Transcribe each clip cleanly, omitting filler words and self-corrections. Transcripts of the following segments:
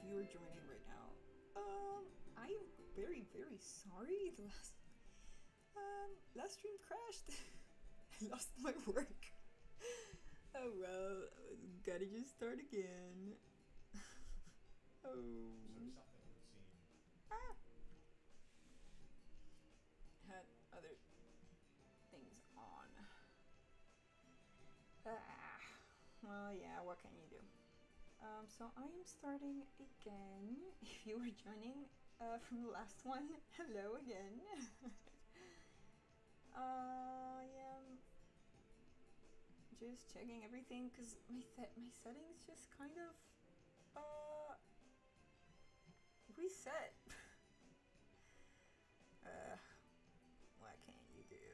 you are joining right now. I am very, very sorry. The last stream crashed. I lost my work. Oh well, gotta just start again. Oh. Ah. Had other things on. Ah. Well, yeah, what can you do? So I am starting again. If you were joining from the last one, hello again. Yeah, just checking everything because my settings just kind of reset. uh, what can you do?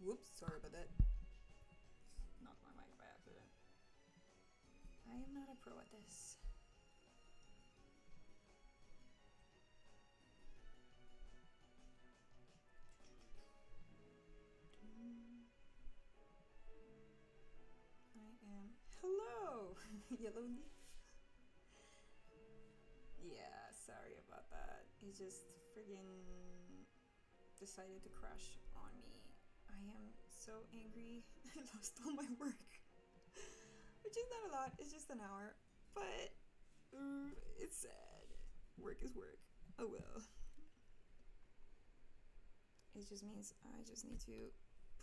Whoops, sorry about that. Knocked my mic by accident. I am not a pro at this. I am. Hello, Yellow Leaf. Yeah, sorry about that. It just friggin' decided to crash on me. I am so angry. I lost all my work. Which is not a lot, it's just an hour. But it's sad. Work is work. Oh well. It just means I just need to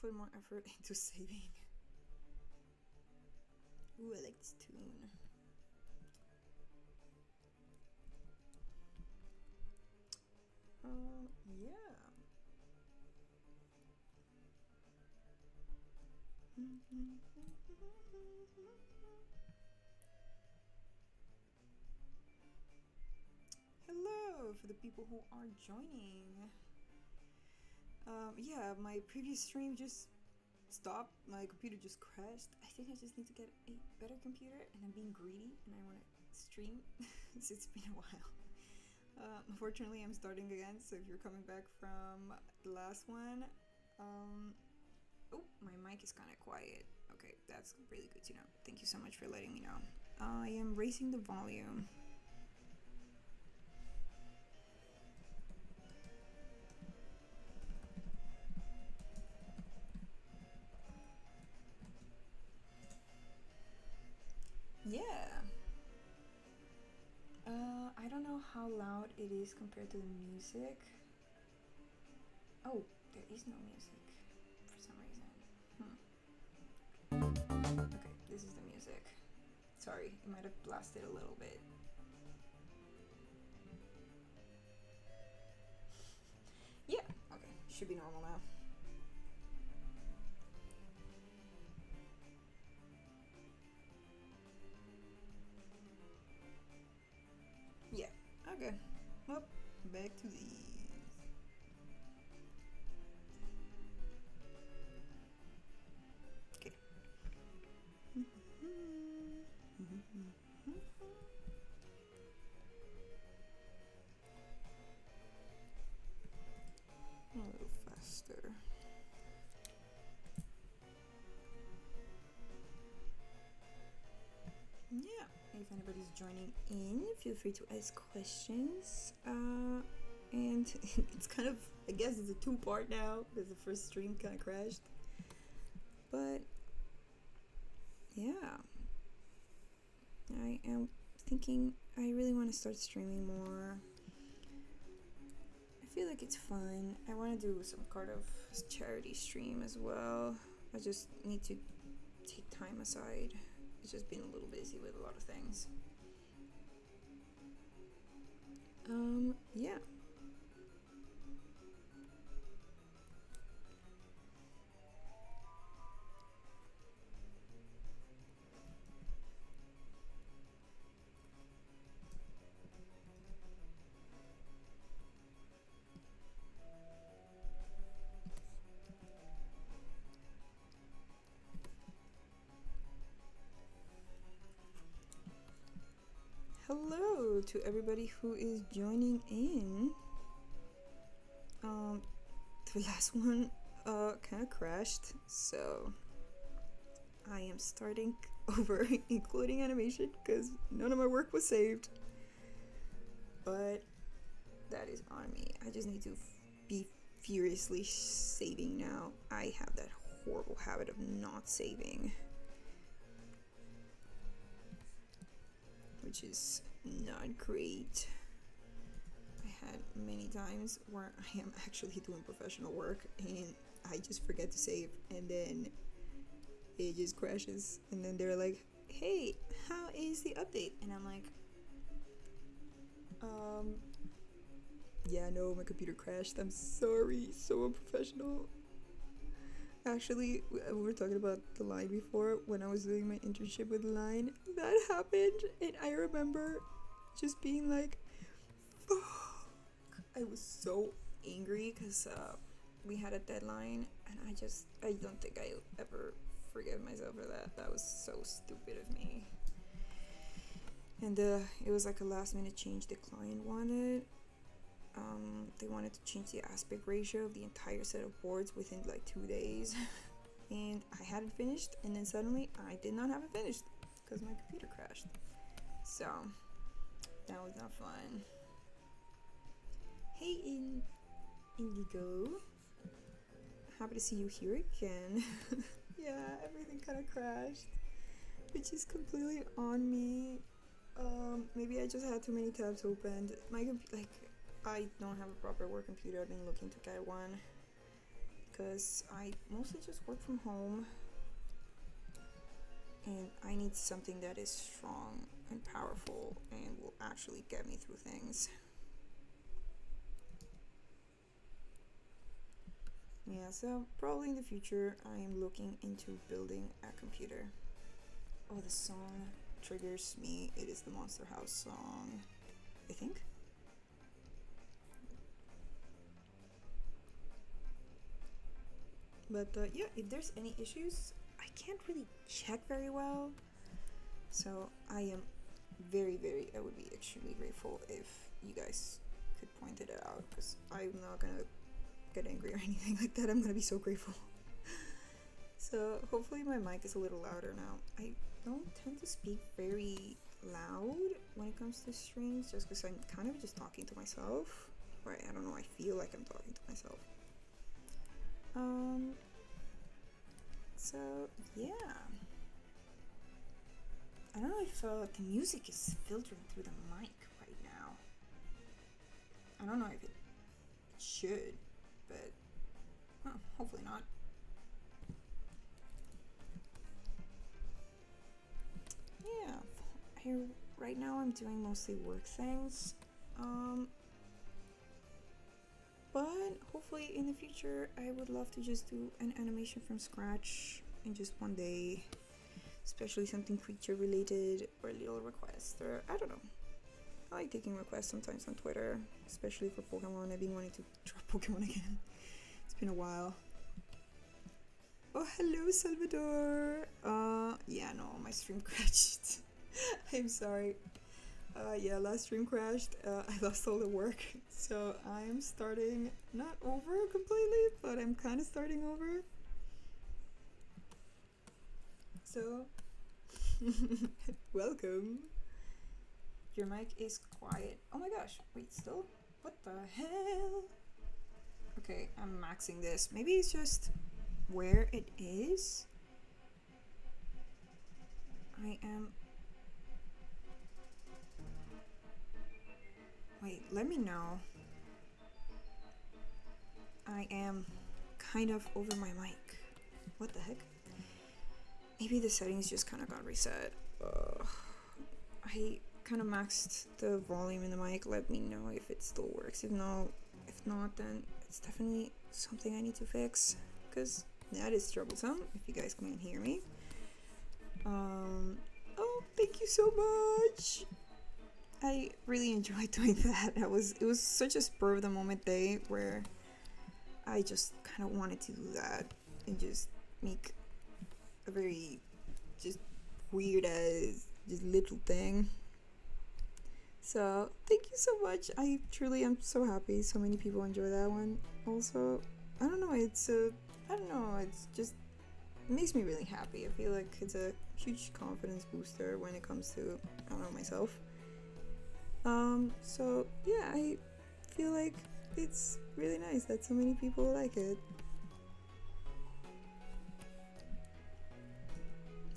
put more effort into saving. Ooh, I like this tune. Yeah. Hello for the people who are joining. Yeah, my previous stream just stopped. My computer just crashed. I think I just need to get a better computer, and I'm being greedy, and I want to stream since it's been a while. Unfortunately, I'm starting again, so if you're coming back from the last one, oh, my mic is kind of quiet. Okay, that's really good to know. Thank you so much for letting me know. I am raising the volume. Yeah. I don't know how loud it is compared to the music. Oh, there is no music for some reason. Okay, this is the music. Sorry, it might have blasted a little bit. Yeah, okay, should be normal now. Yeah, okay. Well, back to these. Okay. A little faster. Yeah, if anybody's joining in, feel free to ask questions. And it's kind of, I guess it's a two-part now because the first stream kind of crashed. But yeah, I am thinking I really want to start streaming more. I feel like it's fun. I want to do some kind of charity stream as well. I just need to take time aside. It's just been a little busy with a lot of things. Yeah. Hello to everybody who is joining in. The last one kind of crashed, so I I am starting over, including animation, because none of my work was saved. But that is on me. I just need to be furiously saving now. I have that horrible habit of not saving, which is not great. I had many times where I am actually doing professional work and I just forget to save, and then it just crashes, and then they're like, hey, how is the update? And I'm like, yeah, no, my computer crashed, I'm sorry, so unprofessional. Actually, we were talking about the Line before. When I was doing my internship with Line, that happened, and I remember just being like, fuck. I was so angry because we had a deadline, and I don't think I ever forgive myself for that. That was so stupid of me. And it was like a last minute change the client wanted. They wanted to change the aspect ratio of the entire set of boards within like 2 days. And I had it finished, and then suddenly I did not have it finished because my computer crashed. So that was not fun. Hey, Indigo, happy to see you here again. Yeah, everything kind of crashed, which is completely on me. Maybe I just had too many tabs opened. I don't have a proper work computer. I've been looking to get one because I mostly just work from home, and I need something that is strong and powerful and will actually get me through things. Yeah, so probably in the future I am looking into building a computer. Oh, the song triggers me. It is the Monster House song, I think. But yeah, if there's any issues, I can't really check very well. So I am I would be extremely grateful if you guys could point it out, because I'm not gonna get angry or anything like that. I'm gonna be so grateful. So hopefully my mic is a little louder now. I don't tend to speak very loud when it comes to streams, just because I'm kind of just talking to myself. Or I don't know, I feel like I'm talking to myself. So yeah, I don't know if the music is filtering through the mic right now. I don't know if it should, but hopefully not. Yeah, right now I'm doing mostly work things. But hopefully in the future I would love to just do an animation from scratch in just one day, especially something creature related or little requests, or I don't know. I like taking requests sometimes on Twitter, especially for Pokemon. I've been wanting to try Pokemon again. It's been a while. Oh, hello, Salvador. Yeah, no, my stream crashed. I'm sorry. Yeah, last stream crashed. I lost all the work, so I'm starting not over completely, but I'm kind of starting over. So, welcome. Your mic is quiet. Oh my gosh, wait, still? What the hell? Okay, I'm maxing this. Maybe it's just where it is. Wait, let me know. I am kind of over my mic. What the heck? Maybe the settings just kind of got reset. I kind of maxed the volume in the mic. Let me know if it still works. If not, then it's definitely something I need to fix, because that is troublesome if you guys can't hear me. Oh, thank you so much. I really enjoyed doing that. It was such a spur of the moment day where I just kind of wanted to do that and just make a very just weird as just little thing. So thank you so much. I truly am so happy so many people enjoy that one. Also, I don't know, it's just makes me really happy. I feel like it's a huge confidence booster when it comes to, I don't know, myself. So yeah, I feel like it's really nice that so many people like it.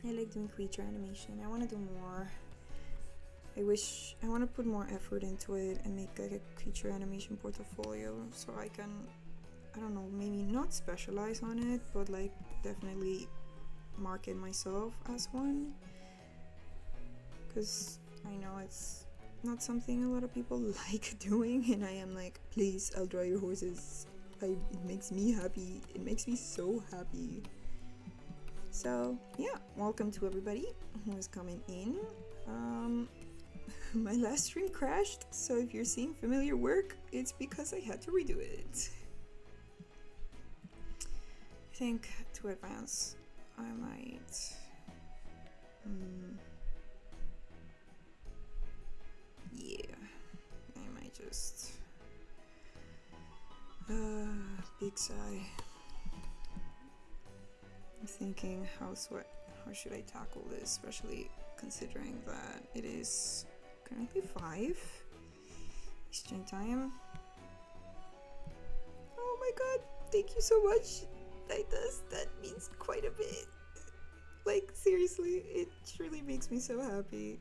I like doing creature animation. I want to do more. I want to put more effort into it and make like a creature animation portfolio so I can, I don't know, maybe not specialize on it, but like definitely market myself as one, because I know it's not something a lot of people like doing, and I am like, please, I'll draw your horses. It makes me happy. It makes me so happy. So yeah, welcome to everybody who is coming in. My last stream crashed, so if you're seeing familiar work, it's because I had to redo it. I think to advance, I might. Yeah, I might just. Big sigh. I'm thinking, how should I tackle this, especially considering that it is currently 5 Eastern time. Oh my god, thank you so much. That means quite a bit. Like, seriously, it truly makes me so happy.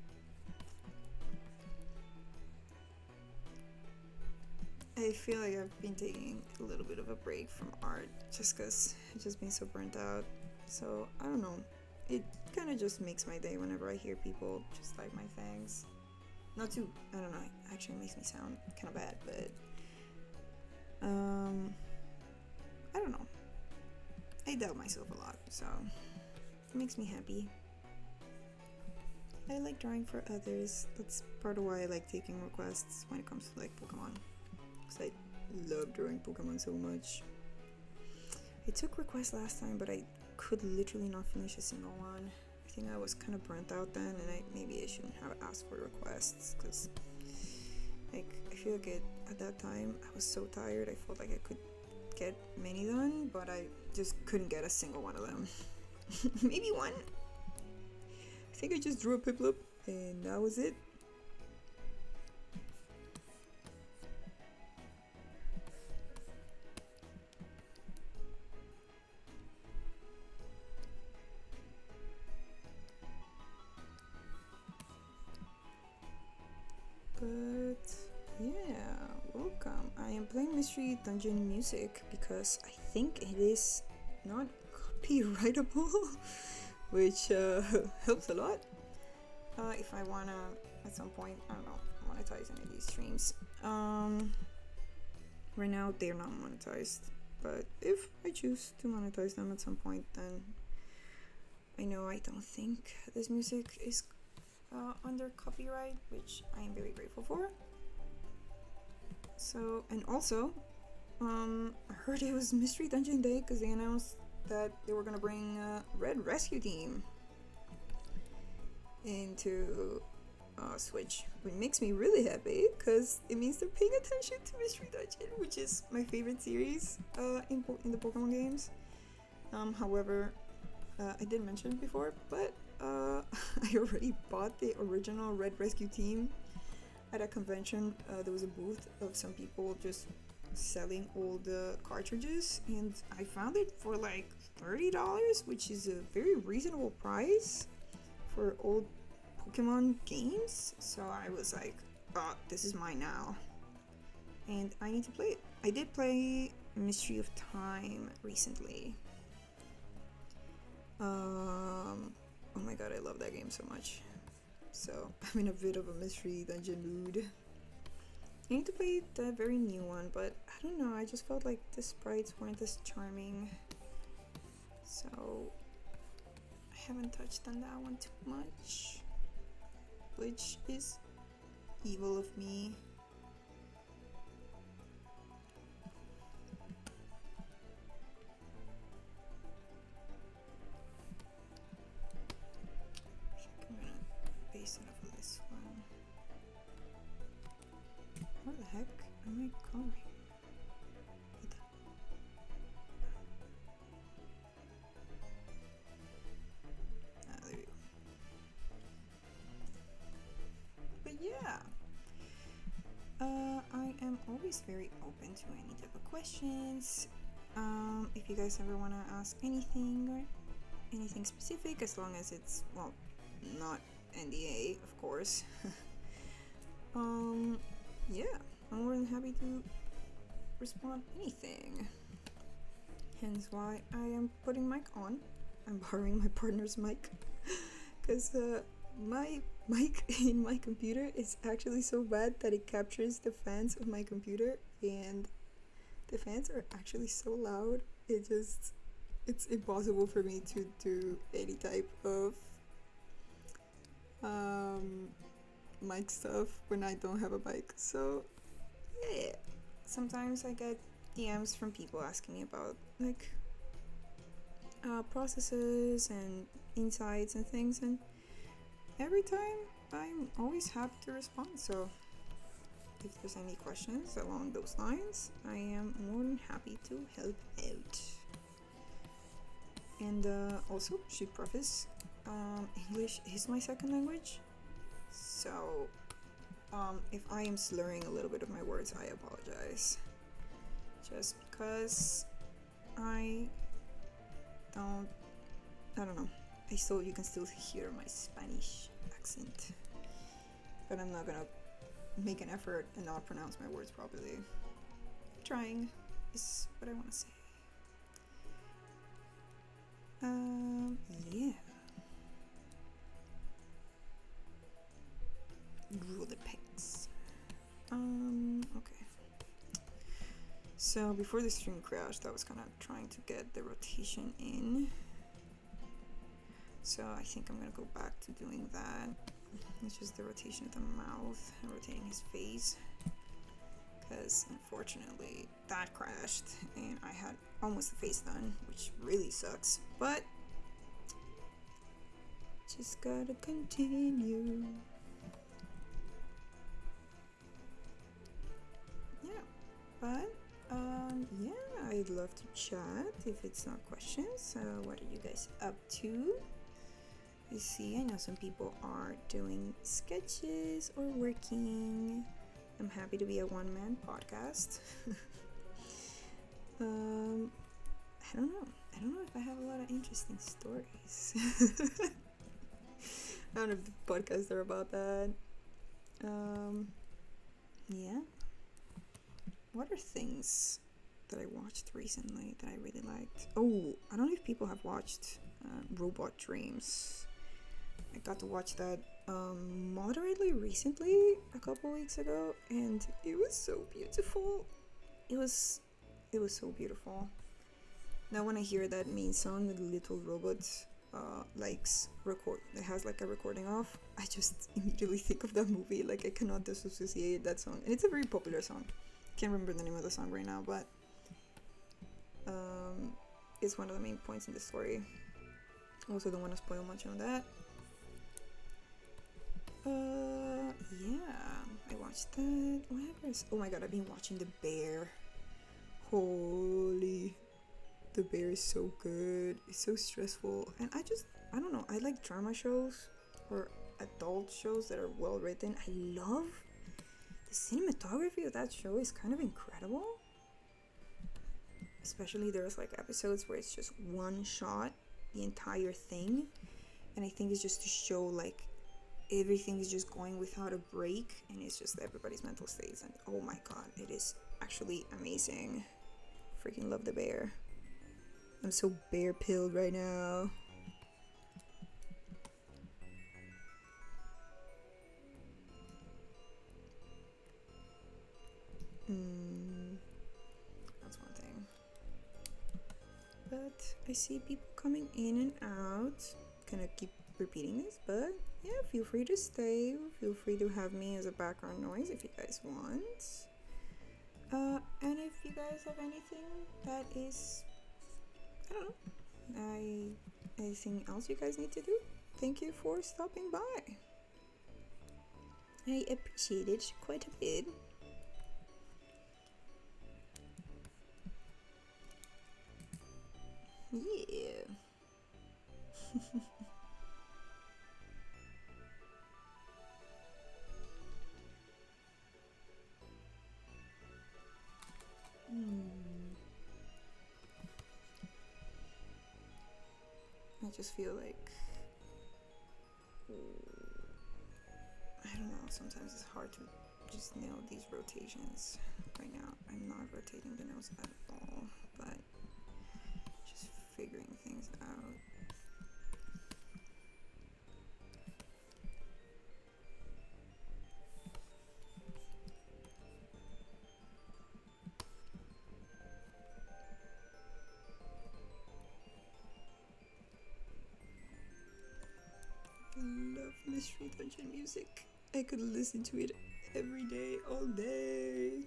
I feel like I've been taking a little bit of a break from art just because I've just been so burnt out. So, I don't know. It kind of just makes my day whenever I hear people just like my things. Not too, I don't know, it actually makes me sound kind of bad, but I don't know. I doubt myself a lot, so it makes me happy. I like drawing for others. That's part of why I like taking requests when it comes to like Pokemon, because I love drawing Pokemon so much. I took requests last time, but I could literally not finish a single one. I think I was kind of burnt out then, and maybe I shouldn't have asked for requests, because like I feel like at that time I was so tired. I felt like I could get many done, but I just couldn't get a single one of them. Maybe one. I think I just drew a Piplup, and that was it. But yeah, welcome. I am playing Mystery Dungeon music because I think it is not copyrightable, which helps a lot. If I wanna at some point, I don't know, monetize any of these streams. Right now they're not monetized, but if I choose to monetize them at some point, then I know I don't think this music is under copyright, which I am very grateful for. So, and also, I heard it was Mystery Dungeon Day because they announced that they were gonna bring Red Rescue Team into Switch, which makes me really happy because it means they're paying attention to Mystery Dungeon, which is my favorite series in the Pokemon games. However, I did mention it before, but I already bought the original Red Rescue Team at a convention. There was a booth of some people just selling all the cartridges, and I found it for like $30, which is a very reasonable price for old Pokemon games. So I was like, oh, this is mine now, and I need to play it. I did play Mystery of Time recently. Oh my god, I love that game so much. So I'm in a bit of a Mystery Dungeon mood. I need to play the very new one, but I don't know, I just felt like the sprites weren't as charming. So I haven't touched on that one too much, which is evil of me. Based off of this one. What the heck am I coloring? always very open to any type of questions. If you guys ever want to ask anything or anything specific, as long as it's, well, not NDA, of course. Yeah, I'm more than happy to respond anything. Hence why I am putting mic on. I'm borrowing my partner's mic because my mic in my computer is actually so bad that it captures the fans of my computer, and the fans are actually so loud. It's impossible for me to do any type of mic stuff when I don't have a mic. So yeah, sometimes I get DMs from people asking me about like processes and insights and things, and every time I'm always happy to respond. So if there's any questions along those lines, I am more than happy to help out. And also, should preface, English is my second language, so if I am slurring a little bit of my words, I apologize. Just because I don't know. You can still hear my Spanish accent, but I'm not gonna make an effort and not pronounce my words properly. Trying is what I want to say. Yeah. Rule the pegs. Okay. So before the stream crashed, I was kind of trying to get the rotation in. So I think I'm gonna go back to doing that. It's just the rotation of the mouth and rotating his face. Because unfortunately that crashed and I had almost the face done, which really sucks. But just gotta continue. Yeah, but yeah, I'd love to chat if it's not questions. What are you guys up to? You see, I know some people are doing sketches or working. I'm happy to be a one-man podcast. I don't know if I have a lot of interesting stories. I don't know if the podcasts are about that. Yeah. What are things that I watched recently that I really liked? Oh, I don't know if people have watched Robot Dreams. I got to watch that moderately recently, a couple weeks ago, and it was so beautiful. It was so beautiful. Now when I hear that main song that the little robot that has like a recording off, I just immediately think of that movie. Like, I cannot disassociate that song, and it's a very popular song. Can't remember the name of the song right now, but it's one of the main points in the story. Also don't want to spoil much on that. Yeah, I watched that. Whatever. Oh my god, I've been watching The Bear. Holy, The Bear is so good. It's so stressful, and I don't know, I like drama shows or adult shows that are well written. I love the cinematography of that show. Is kind of incredible. Especially there's like episodes where it's just one shot, the entire thing, and I think it's just to show like everything is just going without a break, and it's just everybody's mental states, and oh my god, it is actually amazing. Freaking love The Bear. I'm so bear pilled right now. That's one thing. But I see people coming in and out. Gonna keep repeating this, but yeah, feel free to stay. Feel free to have me as a background noise if you guys want. And if you guys have anything that is, I don't know, anything else you guys need to do, thank you for stopping by. I appreciate it quite a bit. Yeah. just feel like, I don't know, sometimes it's hard to just nail these rotations. Right now I'm not rotating the nose at all, but just figuring things out. I love Mystery Dungeon music. I could listen to it every day, all day.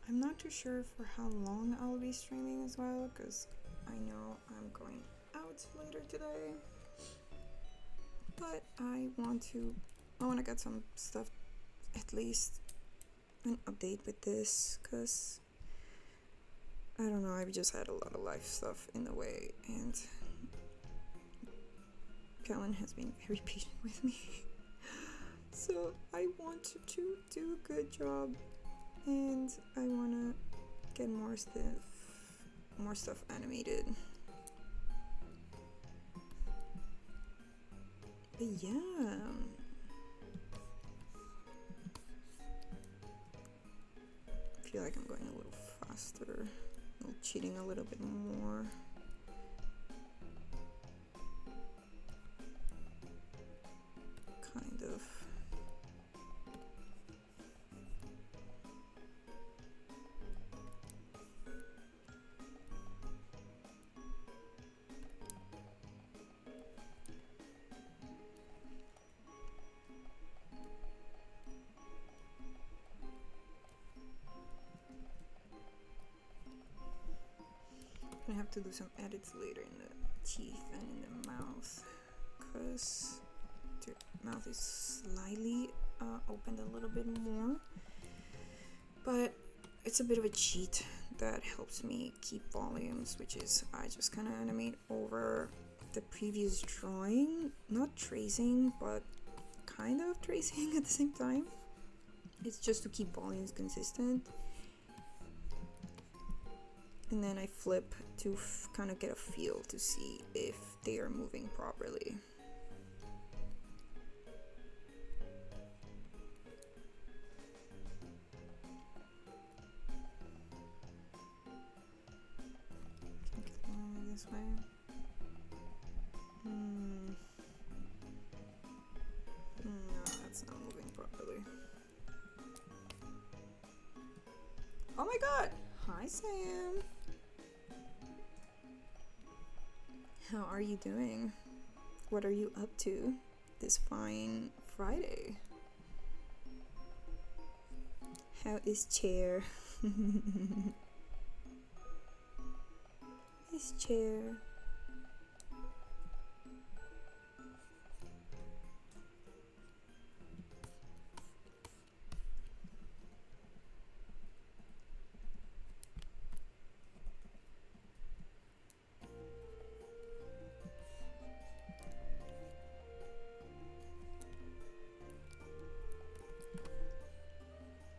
I'm not too sure for how long I'll be streaming as well, because I know I'm going out later today. But I want to get some stuff, at least an update with this, because I don't know, I've just had a lot of life stuff in the way, and Kellan has been very patient with me. So I want to do a good job, and I want to get more stuff animated. But yeah, I feel like I'm going a little faster, cheating a little bit more. Kind of. I have to do some edits later in the teeth and in the mouth, because the mouth is slightly opened a little bit more, but it's a bit of a cheat that helps me keep volumes, which is I just kind of animate over the previous drawing, not tracing, but kind of tracing at the same time. It's just to keep volumes consistent. And then I flip to kind of get a feel to see if they are moving properly. Take it along this way. No, that's not moving properly. Oh my god! Hi, Sam! How are you doing? What are you up to this fine Friday? How is Chair? Miss Chair.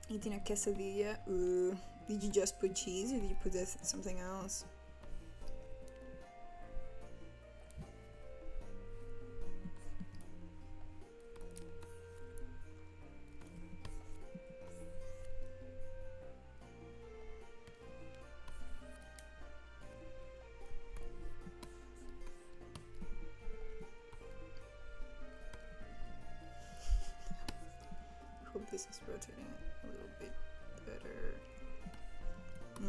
Eating a quesadilla. Ooh. Did you just put cheese or did you put something else? I hope this is rotating a little bit better. No.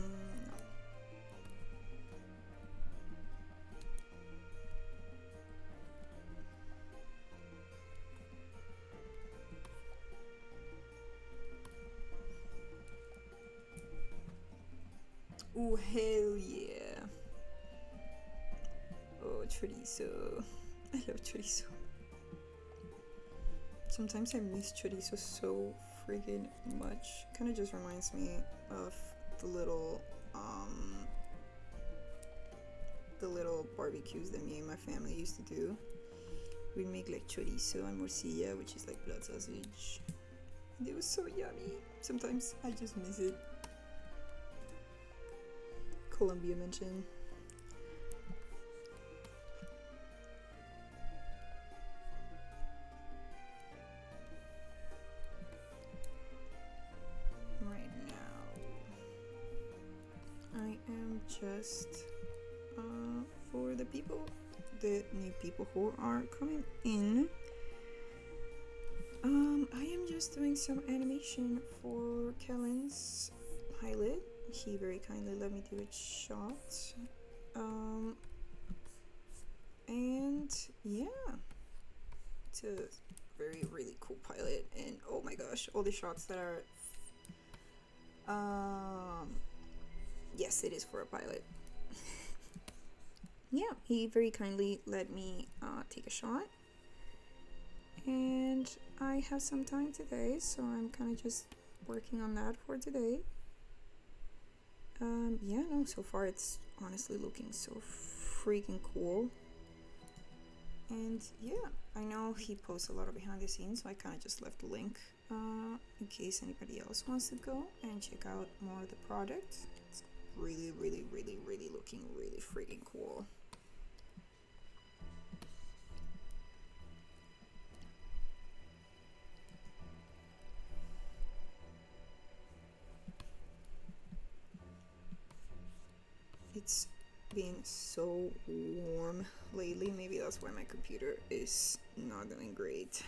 Oh, hell yeah. Oh, chorizo. I love chorizo. Sometimes I miss chorizo so freaking much. Kind of just reminds me of the little barbecues that me and my family used to do. We'd make like chorizo and morcilla, which is like blood sausage. And it was so yummy. Sometimes I just miss it. Columbia mention. Right now, I am just for the new people who are coming in. I am just doing some animation for Kellan's pilot. He very kindly let me do a shot. And yeah, it's a very really cool pilot, and oh my gosh, all the shots that are yes, it is for a pilot. Yeah, he very kindly let me take a shot, and I have some time today, so I'm kind of just working on that for today. Yeah, no, so far it's honestly looking so freaking cool. And yeah, I know he posts a lot of behind the scenes, so I kind of just left a link in case anybody else wants to go and check out more of the product. It's really looking really freaking cool. It's been so warm lately. Maybe that's why my computer is not doing great.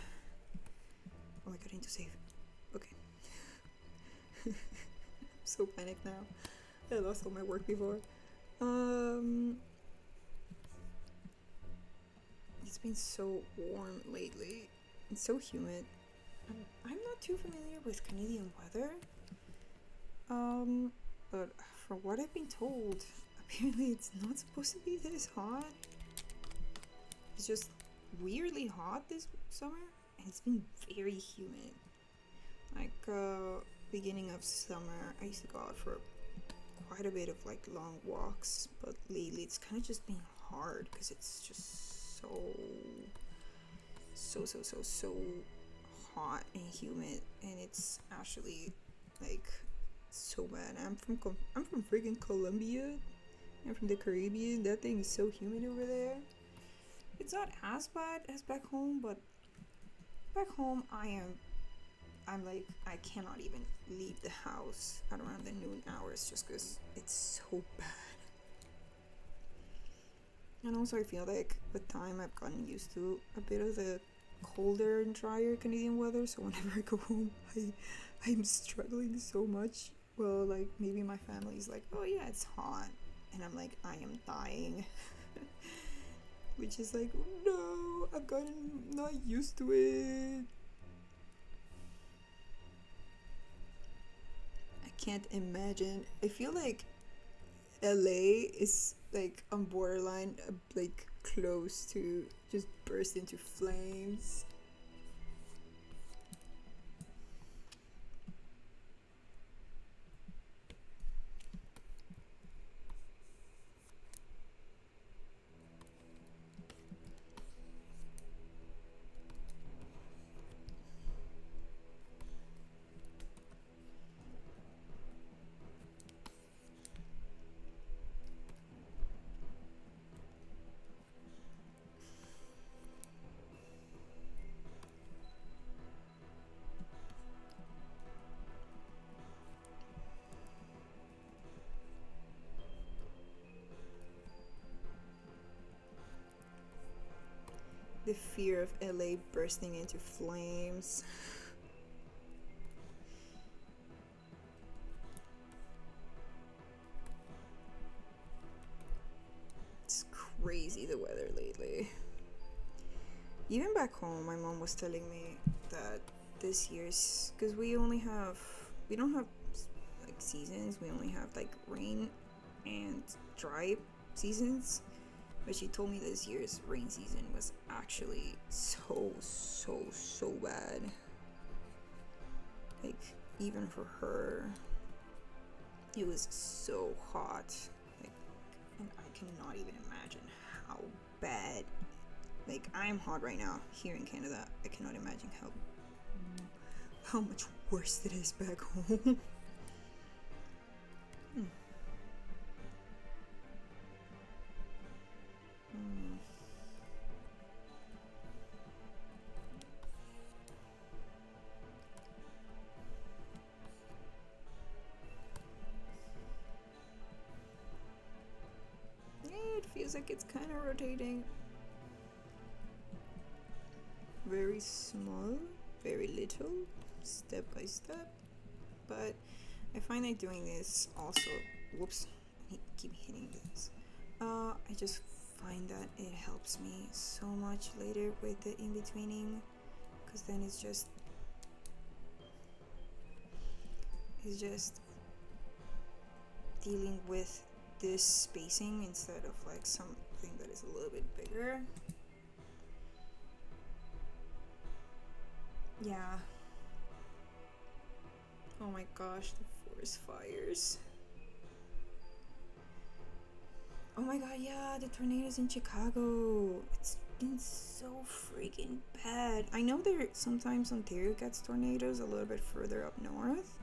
Oh, I got into save. Okay. So panicked now. I lost all my work before. It's been so warm lately. It's so humid. I'm not too familiar with Canadian weather. But from what I've been told, apparently it's not supposed to be this hot. It's just weirdly hot this summer, and it's been very humid. Like beginning of summer, I used to go out for quite a bit of like long walks, but lately it's kind of just been hard because it's just so hot and humid, and it's actually like so bad. I'm from freaking Colombia. I'm from the Caribbean. That thing is so humid over there. It's not as bad as back home, but back home I'm like, I cannot even leave the house at around the noon hours just because it's so bad. And also I feel like with time I've gotten used to a bit of the colder and drier Canadian weather, so whenever I go home I'm struggling so much. Well, like maybe my family's like, oh yeah, it's hot, and I'm like, I am dying. Which is like, no, I've gotten not used to it. I can't imagine. I feel like LA is like on borderline, like close to just burst into flames. The fear of LA bursting into flames. It's crazy the weather lately. Even back home, my mom was telling me that this year's, because we don't have like seasons, we only have like rain and dry seasons. But she told me this year's rain season was actually so bad. Like, even for her, it was so hot. Like, and I cannot even imagine how bad. Like, I'm hot right now here in Canada. I cannot imagine how much worse it is back home. like it's kind of rotating. Very small, very little, step by step. But I find that doing this also, whoops, I keep hitting this. I just find that it helps me so much later with the in-betweening, because then it's just dealing with this spacing instead of like something that is a little bit bigger. Yeah. Oh my gosh, the forest fires. Oh my god, yeah, the tornadoes in Chicago. It's been so freaking bad. I know there sometimes Ontario gets tornadoes a little bit further up north,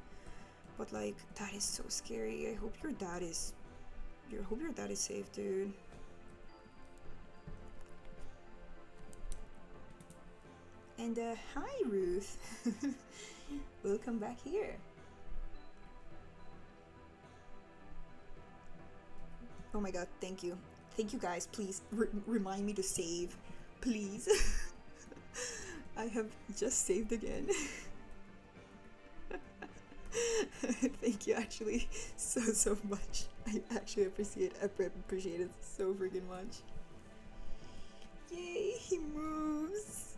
but like that is so scary. I hope your dad is safe, dude. And hi Ruth. Welcome back here. Oh my god, thank you. Thank you guys, please remind me to save, please. I have just saved again. Thank you actually so much. I actually appreciate it so freaking much. Yay, he moves.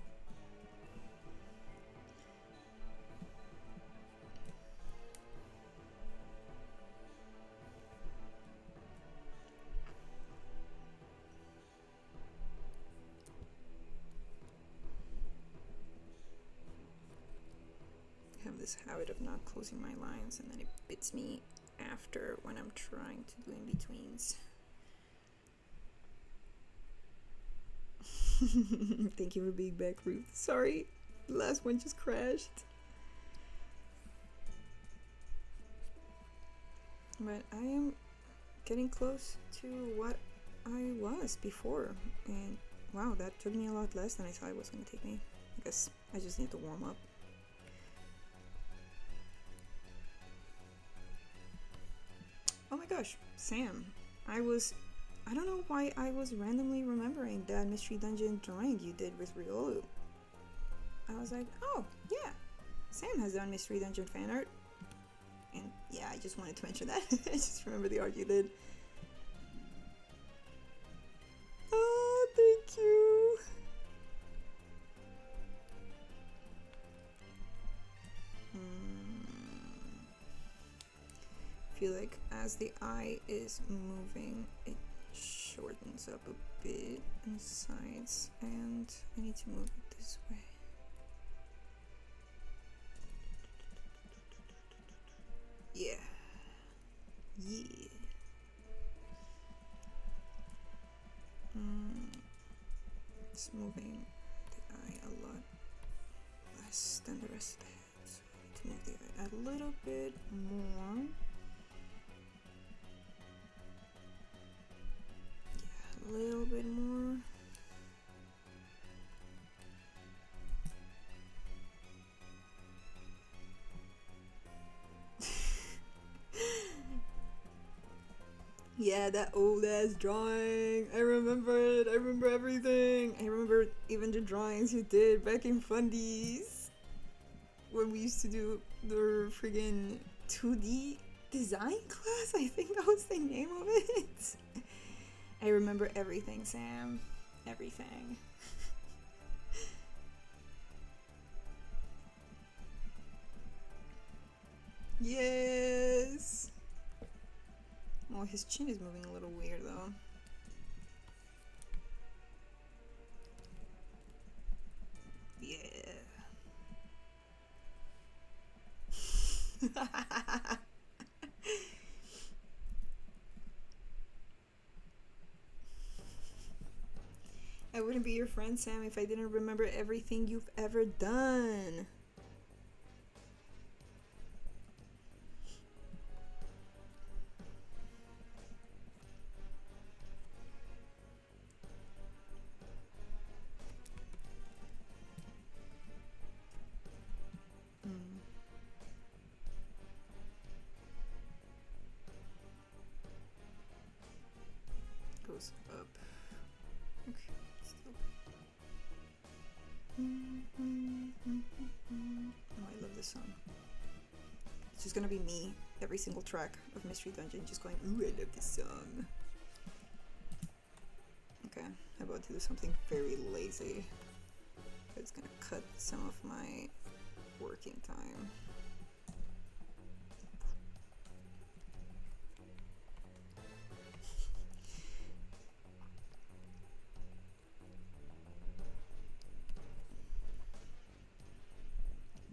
I have this habit of not closing my lines and then it bits me after when I'm trying to do in-betweens. Thank you for being back, Ruth. Sorry, the last one just crashed. But I am getting close to what I was before, and wow, that took me a lot less than I thought it was going to take me. I guess I just need to warm up. Oh my gosh, Sam, I don't know why I was randomly remembering that mystery dungeon drawing you did with Riolu. I was like, oh yeah, Sam has done mystery dungeon fan art. And yeah, I just wanted to mention that. I just remember the art you did. Oh, thank you. I feel like as the eye is moving, it shortens up a bit in sides, and I need to move it this way. Yeah. Yeah. It's moving the eye a lot less than the rest of the head, so I need to move the eye a little bit more. Yeah, a little bit more. Yeah, that old ass drawing. I remember it. I remember everything. I remember even the drawings you did back in Fundies when we used to do the friggin' 2D design class. I think that was the name of it. I remember everything, Sam. Everything. Yes. Oh, his chin is moving a little weird though. Yeah. I wouldn't be your friend, Sam, if I didn't remember everything you've ever done. Goes up. just gonna be me every single track of Mystery Dungeon just going, ooh, I love this song. Okay, how about to do something very lazy? It's gonna cut some of my working time.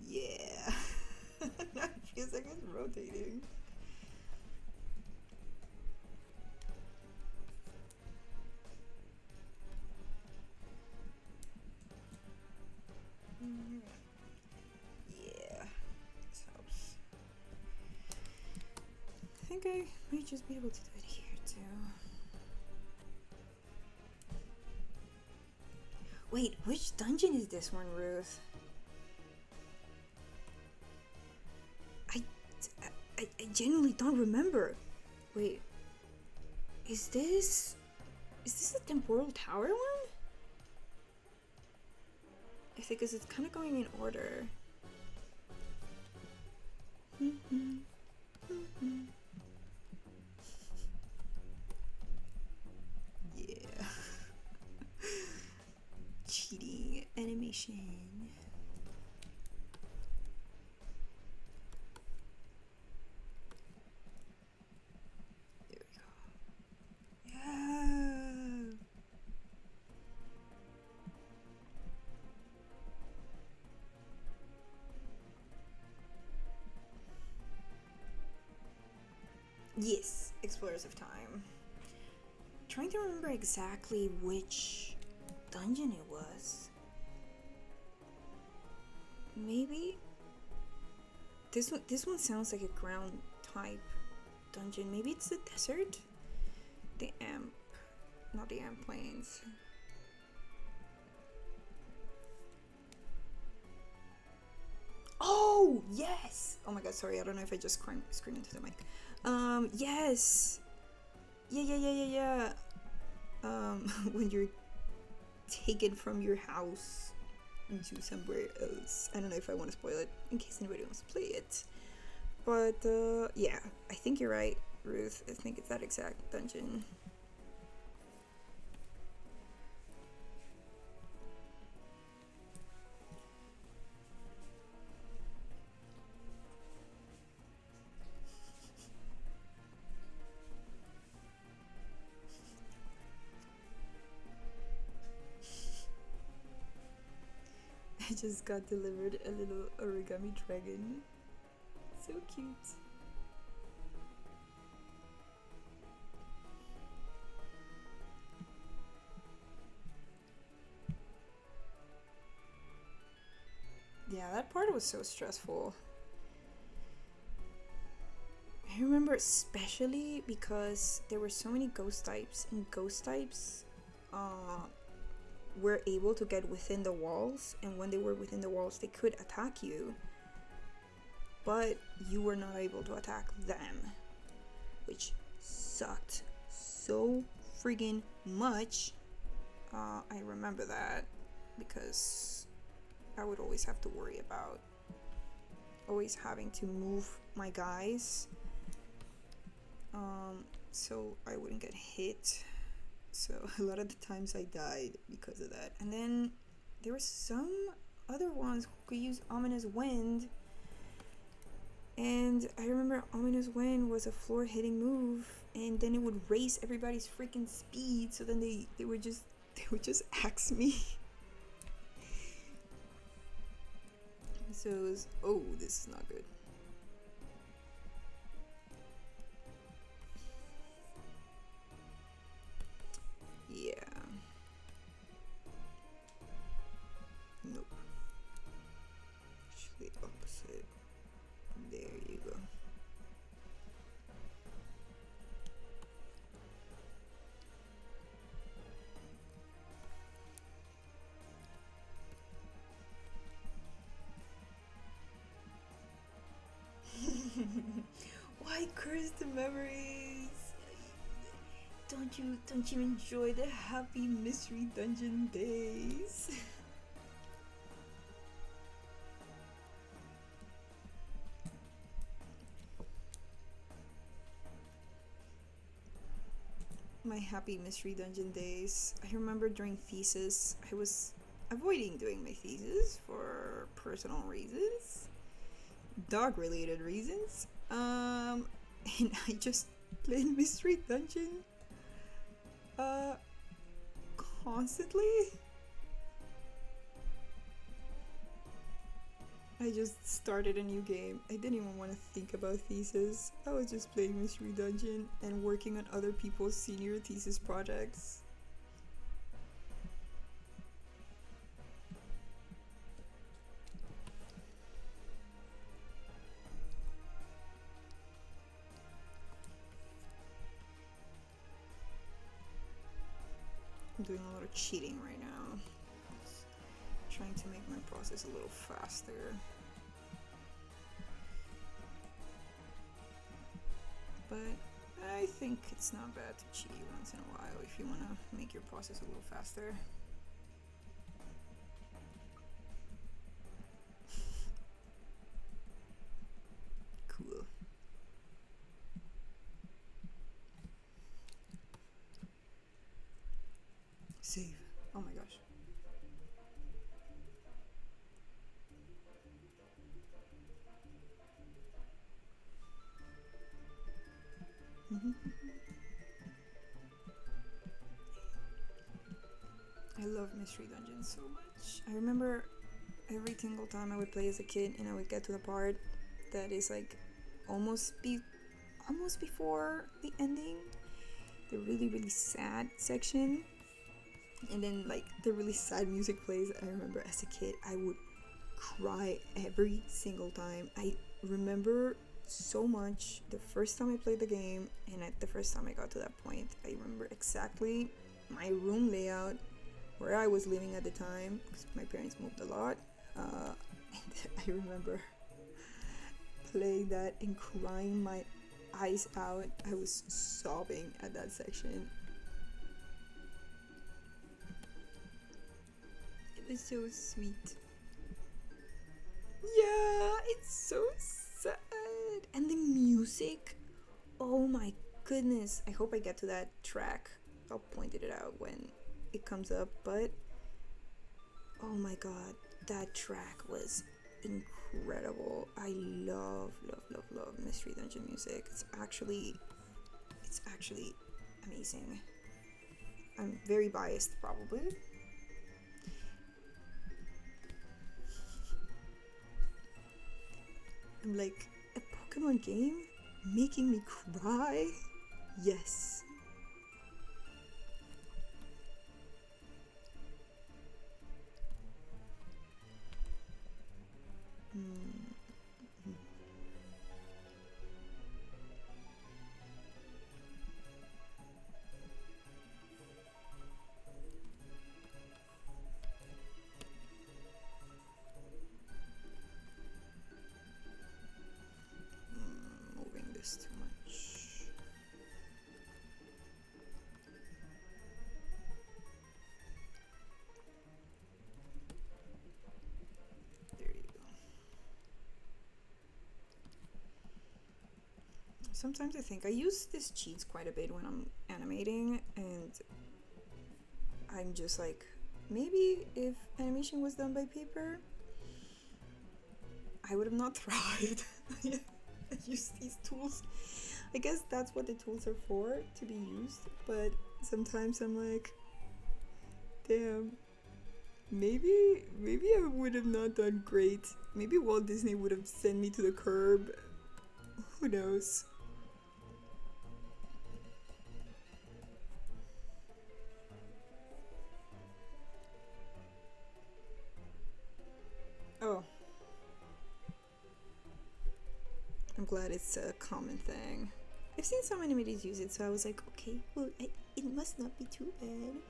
Yeah, that feels like it's rotating. Yeah, this helps. I think I might just be able to do it here too. Wait, which dungeon is this one, Ruth? I genuinely don't remember. Wait, is this the Temporal Tower one? I think because it's kind of going in order. Yeah. Cheating animation. There we go. Yeah. Yes, Explorers of Time. Trying to remember exactly which dungeon it was. Maybe this one sounds like a ground type dungeon. Maybe it's the desert? The amp, not the amp plains. Oh, yes! Oh my god, sorry, I don't know if I just screamed into the mic. Yes! Yeah. When you're taken from your house into somewhere else. I don't know if I want to spoil it in case anybody wants to play it. But, yeah, I think you're right, Ruth. I think it's that exact dungeon. I just got delivered a little origami dragon. So cute. Yeah, that part was so stressful. I remember especially because there were so many ghost types, and ghost types were able to get within the walls, and when they were within the walls they could attack you, but you were not able to attack them, which sucked so friggin' much. I remember that because I would always have to worry about always having to move my guys so I wouldn't get hit. So a lot of the times I died because of that. And then there were some other ones who could use Ominous Wind, and I remember Ominous Wind was a floor hitting move, and then it would raise everybody's freaking speed, so then they would just axe me. So it was, oh, this is not good. Yeah. Nope. Actually, opposite. There you go. Why curse the memories? Don't you enjoy the happy mystery dungeon days? my happy mystery dungeon days. I remember during thesis, I was avoiding doing my thesis for personal reasons, dog related reasons, and I just played mystery dungeon constantly. I just started a new game. I didn't even want to think about thesis. I was just playing mystery dungeon and working on other people's senior thesis projects. I'm doing a lot of cheating right now. Trying to make my process a little faster. But I think it's not bad to cheat once in a while if you want to make your process a little faster. Cool. Save. Oh my gosh. I love mystery dungeons so much. I remember every single time I would play as a kid and I would get to the part that is like almost before the ending, the really sad section, and then like the really sad music plays. I remember as a kid I would cry every single time. I remember so much the first time I played the game, and at the first time I got to that point, I remember exactly my room layout, where I was living at the time, because my parents moved a lot, and I remember playing that and crying my eyes out. I was sobbing at that section. It was so sweet. Yeah, it's so sad. And the music, oh my goodness. I hope I get to that track. I'll point it out when it comes up, but oh my god, that track was incredible. I love mystery dungeon music. It's actually amazing. I'm very biased, probably. I'm like, a Pokemon game making me cry? Yes. Moving this too much. There you go. Sometimes I think I use these cheats quite a bit when I'm animating, and I'm just like, maybe if animation was done by paper, I would have not thrived. I use these tools. I guess that's what the tools are for, to be used, but sometimes I'm like, damn, maybe I would have not done great. Maybe Walt Disney would have sent me to the curb. Who knows? Oh. I'm glad it's a common thing. I've seen some animators use it, so I was like, okay, well, it must not be too bad.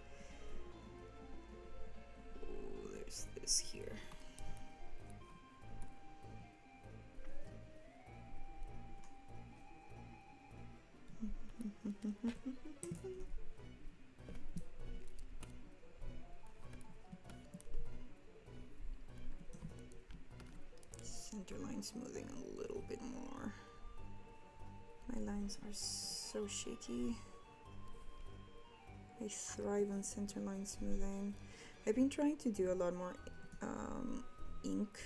Oh, there's this here. Center line smoothing a little bit more. My lines are so shaky. I thrive on centerline smoothing. I've been trying to do a lot more ink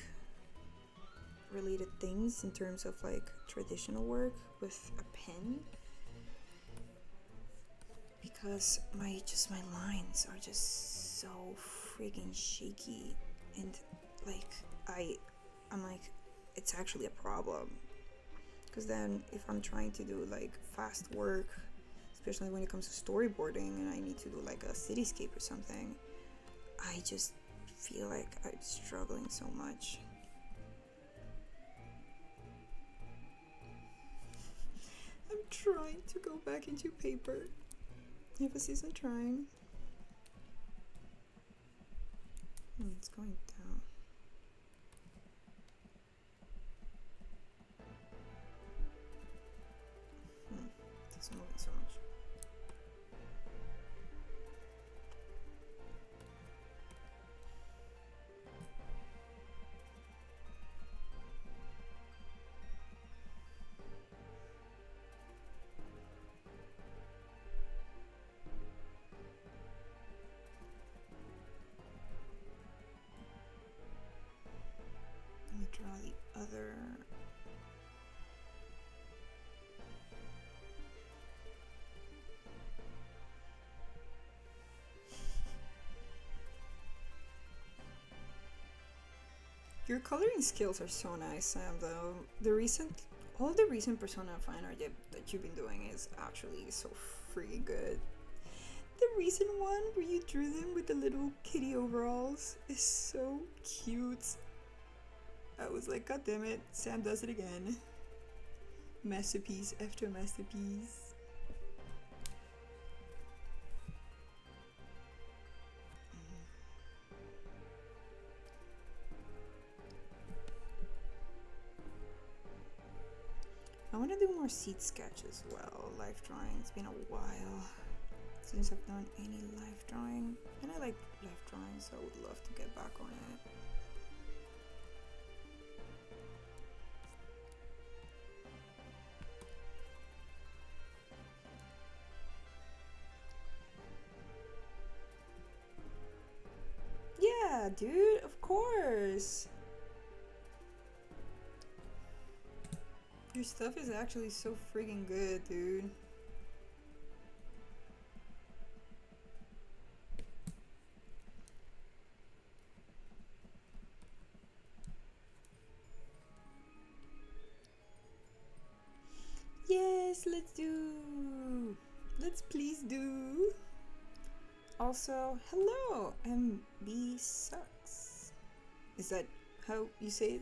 related things in terms of like traditional work with a pen, because my lines are just so freaking shaky, and like I'm like, it's actually a problem, because then if I'm trying to do like fast work, especially when it comes to storyboarding and I need to do like a cityscape or something, I just feel like I'm struggling so much. I'm trying to go back into paper. Emphasis on trying. It's going down. It's moving so much. Let me draw the other. Your coloring skills are so nice, Sam, though. All the recent Persona fine art that you've been doing is actually so freaking good. The recent one where you drew them with the little kitty overalls is so cute. I was like, God damn it, Sam does it again. Masterpiece after masterpiece. I want to do more seed sketch as well, life drawing. It's been a while since I've done any life drawing, and I like life drawing, so I would love to get back on it. Yeah, dude, of course. Your stuff is actually so freaking good, dude. Yes, let's do. Let's please do. Also, hello, MB sucks. Is that how you say it?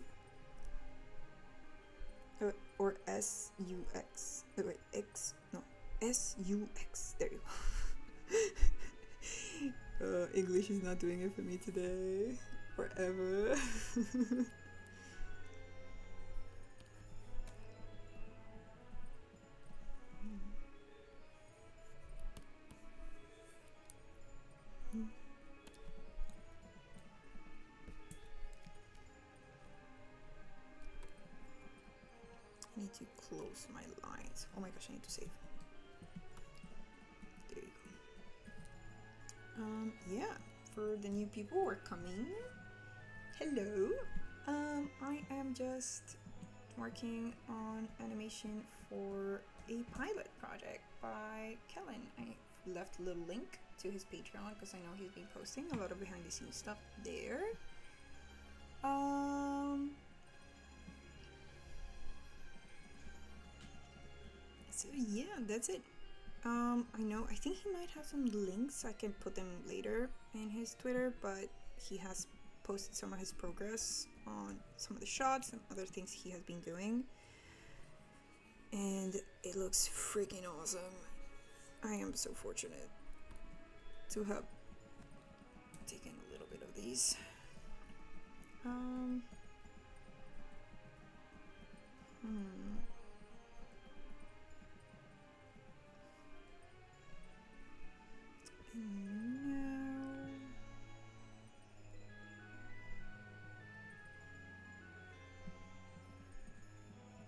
Or S-U-X. Oh, wait, X? No, S-U-X. There you go. English is not doing it for me today. Or ever. I need to close my lines. Oh my gosh, I need to save. There you go. Yeah, for the new people who are coming, hello. I am just working on animation for a pilot project by Kellan. I left a little link to his Patreon because I know he's been posting a lot of behind the scenes stuff there. So yeah, that's it. I think he might have some links. I can put them later in his Twitter, but he has posted some of his progress on some of the shots and other things he has been doing. And it looks freaking awesome. I am so fortunate to have taken a little bit of these.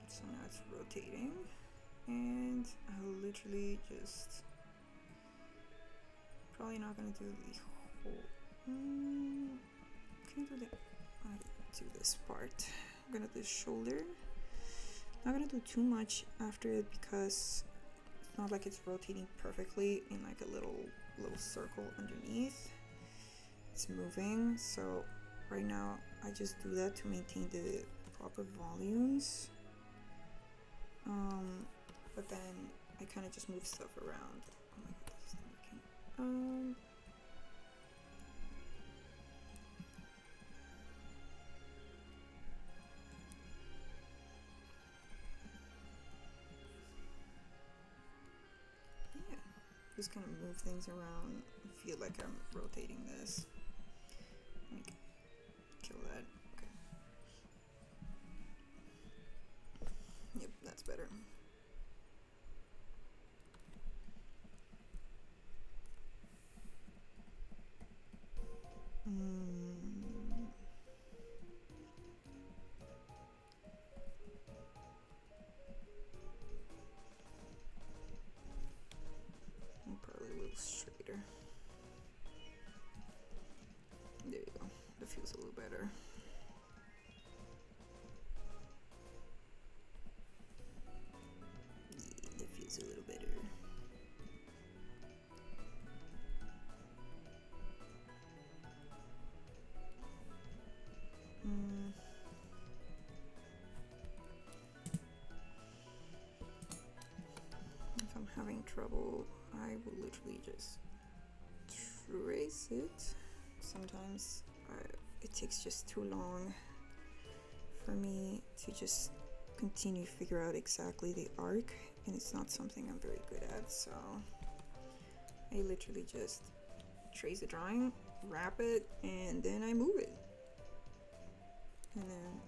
So now it's rotating, and I'll literally just Probably not gonna do the whole. Can I do the? I do this part. I'm gonna do the shoulder. Not gonna do too much after it because it's not like it's rotating perfectly in like a little circle underneath. It's moving, so right now I just do that to maintain the proper volumes. But then I kind of just move stuff around. Oh my god, this is not working. Yeah, just kind of move things around. I feel like I'm rotating this. Like, kill that. Okay. Yep, that's better. Probably a little straighter. There you go. That feels a little better. Yeah, that feels a little better. If I'm having trouble, I will literally just trace it. Sometimes it takes just too long for me to just continue to figure out exactly the arc, and it's not something I'm very good at, so I literally just trace the drawing, wrap it, and then I move it. And then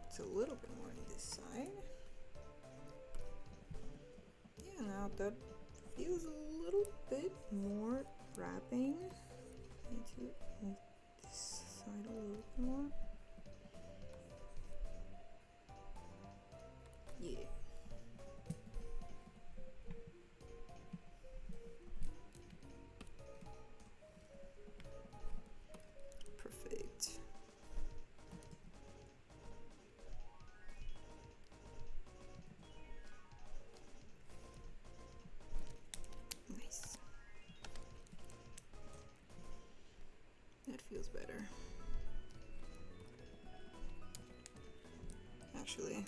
it's a little bit more on this side. Yeah, now that feels a little bit more wrapping. I need to move this side a little bit more. Yeah. Perfect. Nice. That feels better. Actually,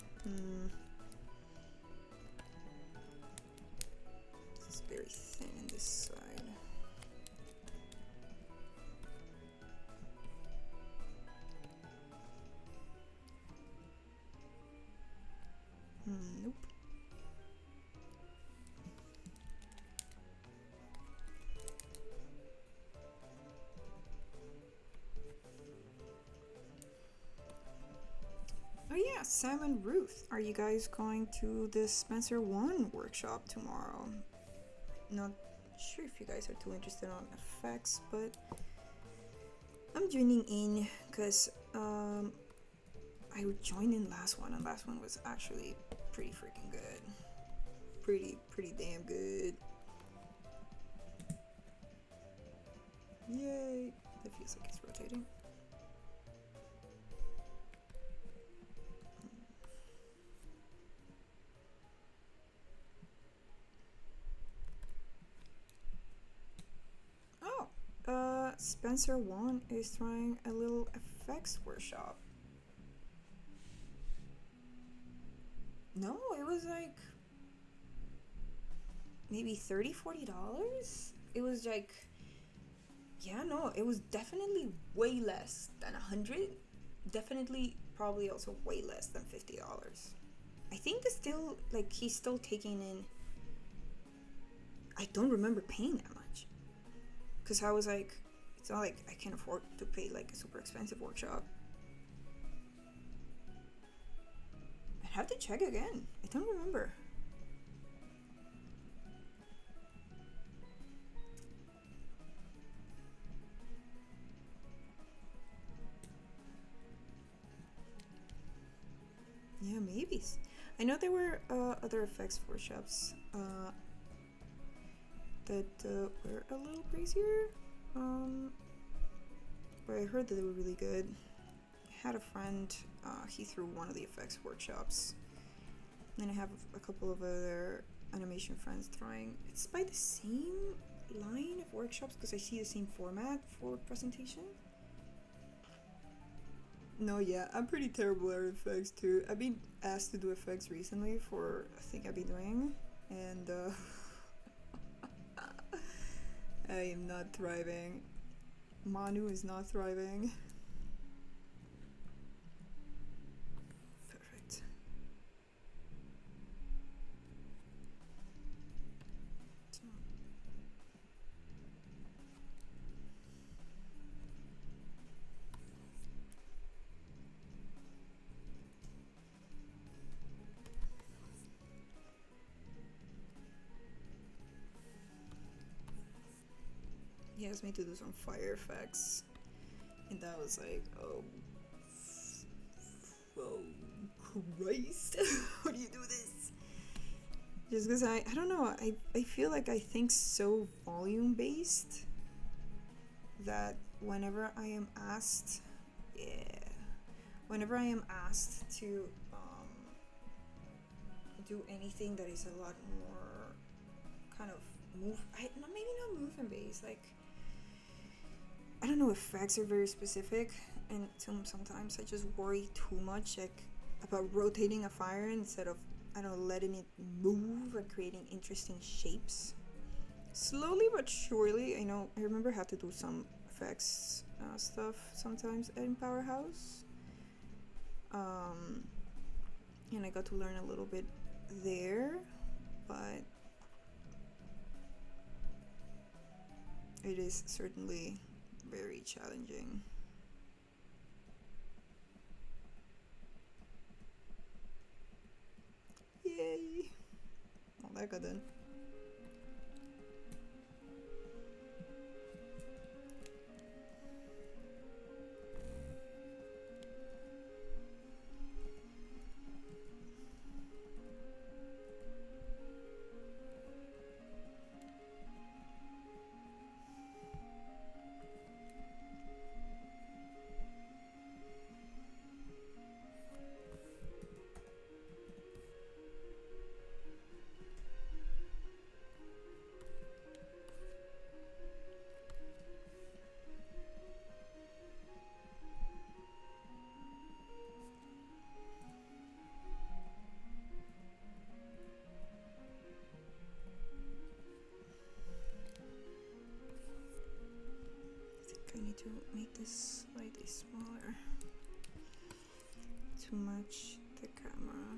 this is very thin in this side. Nope. Oh yeah, Sam and Ruth, are you guys going to the Spencer 1 workshop tomorrow? Not sure if you guys are too interested on effects, but I'm joining in because I joined in last one, and last one was actually pretty freaking good. Pretty damn good. Yay! That feels like it's rotating. Spencer 1 is trying a little effects workshop. No, it was like maybe $30-$40. It was like, yeah, no, it was definitely way less than $100. Definitely, probably also way less than $50. I think it's still like he's still taking in. I don't remember paying that much, because I was like, it's not like I can afford to pay like a super expensive workshop. I have to check again. I don't remember. Yeah, maybe. I know there were other effects workshops. that were a little pricier. But I heard that they were really good. I had a friend, he threw one of the effects workshops. And then I have a couple of other animation friends trying. It's by the same line of workshops because I see the same format for presentation. No, yeah, I'm pretty terrible at effects too. I've been asked to do effects recently for a thing I've been doing, and I am not thriving. Manu is not thriving. Perfect. He asked me to do some fire effects, and that was like, oh Christ, how do you do this? Just because I don't know, I feel like I think so volume based that whenever I am asked, whenever I am asked to do anything that is a lot more kind of maybe not movement based, like, I don't know, effects are very specific, and sometimes I just worry too much, like, about rotating a fire instead of, I don't know, letting it move and creating interesting shapes. Slowly but surely, I remember I had to do some effects stuff sometimes in Powerhouse. And I got to learn a little bit there, but it is certainly very challenging. Yay! Well, that got done. I need to make this slightly smaller. Too much the camera.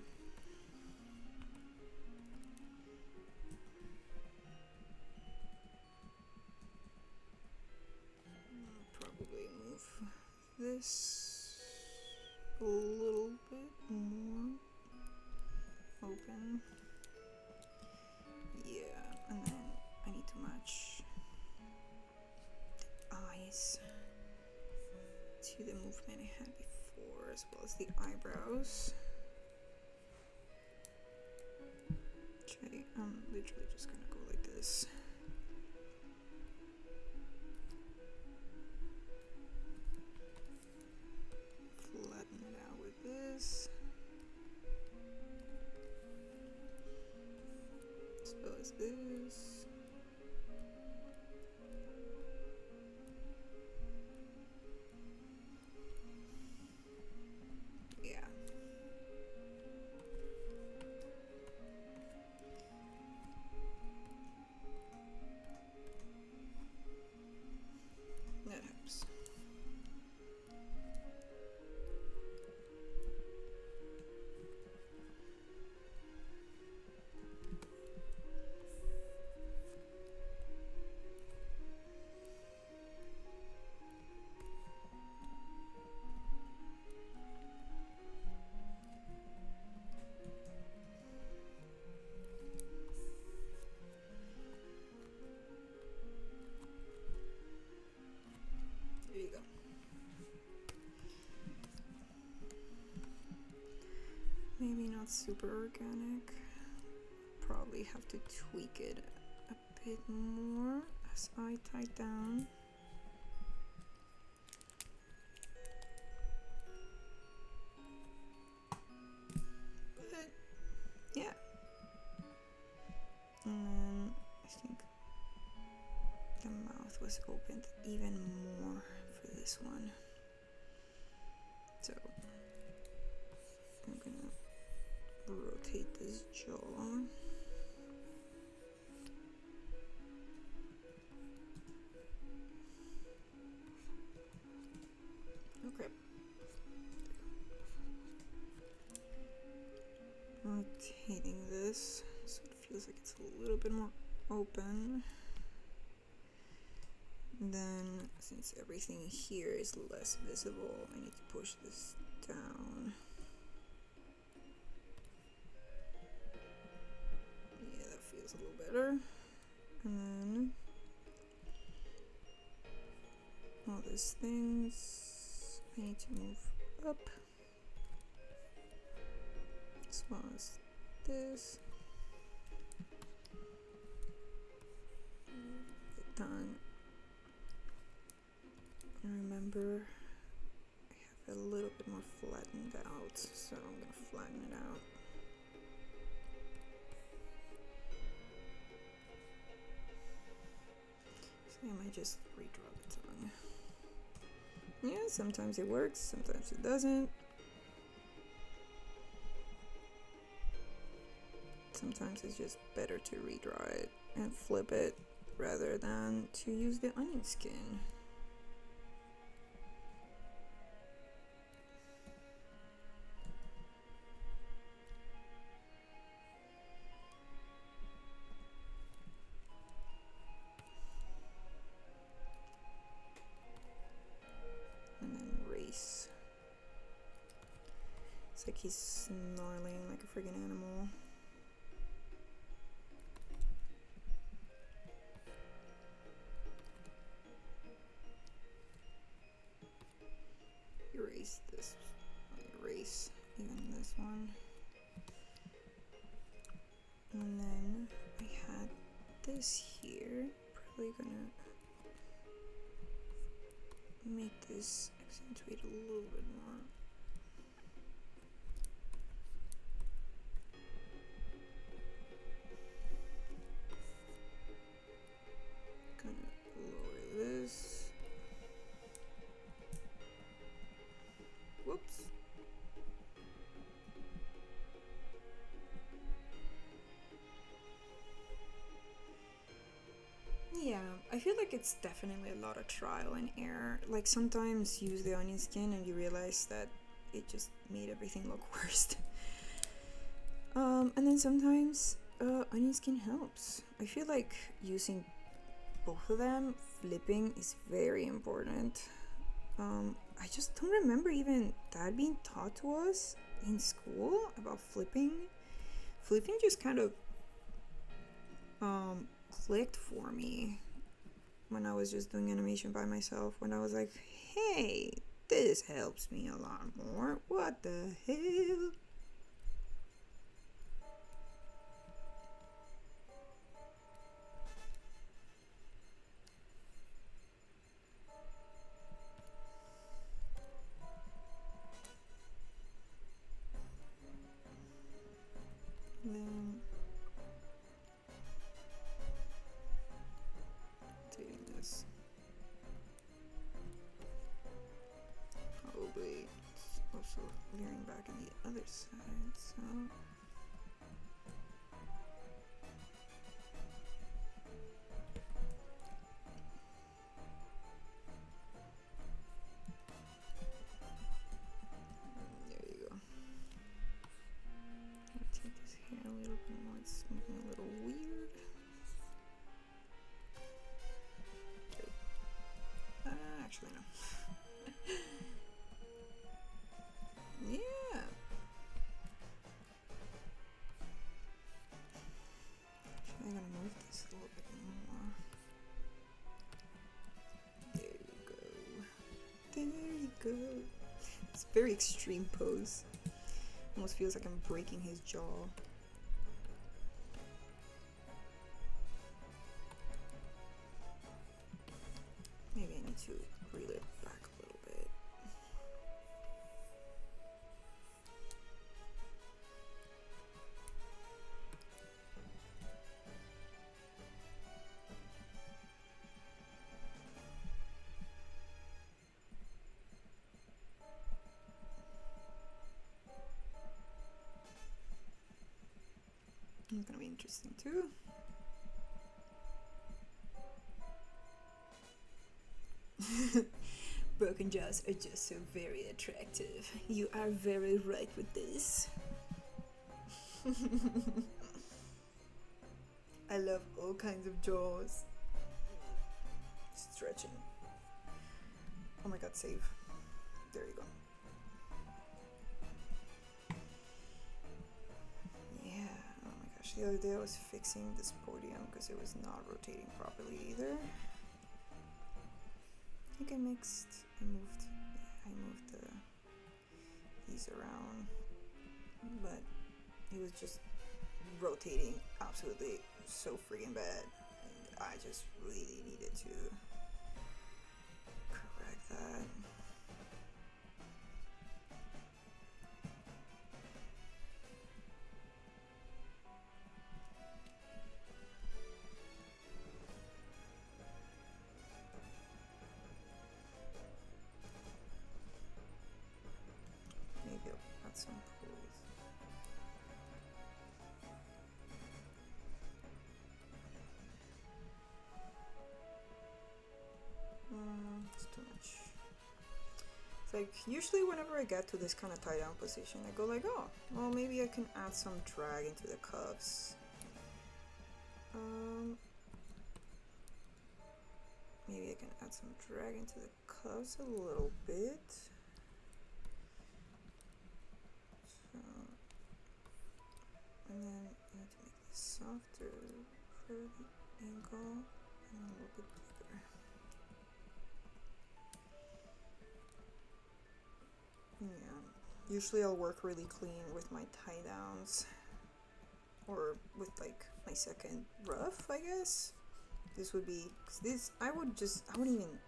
I'll probably move this a little bit more open. Yeah, and then I need to match eyes to the movement I had before, as well as the eyebrows. I'm literally just gonna go like this. Flatten it out with this. As well as this. Maybe not super organic. Probably have to tweak it a bit more as I tie down. But yeah. And then I think the mouth was opened even more for this one. So I'm gonna rotate this jaw. Okay. Rotating this so it feels like it's a little bit more open. And then, since everything here is less visible, I need to push this down. Yeah, that feels a little better. And then all these things I need to move up, as well as this. The tongue. And remember, I have a little bit more flattened out, so I'm gonna flatten it out. So I might just redraw the tongue. Yeah, sometimes it works, sometimes it doesn't. Sometimes it's just better to redraw it and flip it rather than to use the onion skin. And then race. It's like he's snarling like a friggin' animal. Erase this. Erase even this one. And then I had this here. Probably gonna make this accentuate a little bit more. Gonna lower this. Whoops. Yeah, I feel like it's definitely a lot of trial and error. Like sometimes you use the onion skin and you realize that it just made everything look worse. And then sometimes onion skin helps. I feel like using both of them, flipping is very important. I just don't remember even that being taught to us in school about flipping. Flipping just kind of clicked for me when I was just doing animation by myself, when I was like, hey, this helps me a lot more. What the hell? Then doing this. Probably also layering back on the other side, so there you go. I'll take this hair a little bit more, it's looking a little weird. Actually no. Yeah. Actually, I'm gonna move this a little bit more. There you go. There you go. It's a very extreme pose. Almost feels like I'm breaking his jaw. to reel it back a little bit. It's gonna be interesting too. Broken jaws are just so very attractive. You are very right with this. I love all kinds of jaws. Stretching. Oh my god, save. There you go. Yeah, oh my gosh. The other day I was fixing this podium because it was not rotating properly either. I think I moved these around, but it was just rotating absolutely so freaking bad, and I just really needed to correct that. Maybe I'll add some pools. It's too much. It's like usually whenever I get to this kind of tie down position, I go like, oh, well maybe I can add some drag into the cuffs. Maybe I can add some drag into the cuffs a little bit. So, and then I have to make this softer for the ankle and a little bit bigger. Yeah, usually I'll work really clean with my tie downs or with like my second rough, I guess. This would be, cause this, I wouldn't even,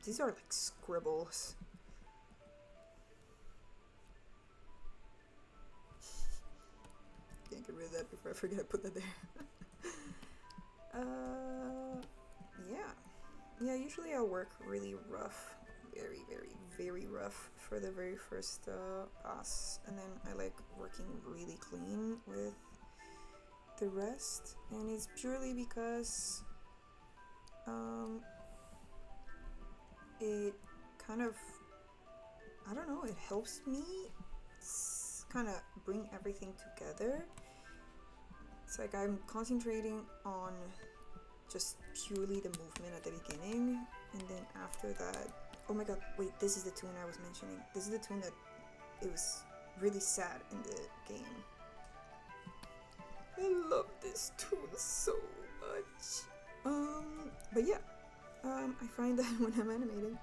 these are like scribbles. Can't get rid of that before I forget I put that there. Yeah, usually I'll work really rough, very rough for the very first pass, and then I like working really clean with the rest, and it's purely because it kind of, I don't know, it helps me kind of bring everything together. It's like I'm concentrating on just purely the movement at the beginning, and then after that, oh my god, wait, this is the tune I was mentioning. This is the tune that it was really sad in the game. I love this tune so much. But yeah, I find that when I'm animating,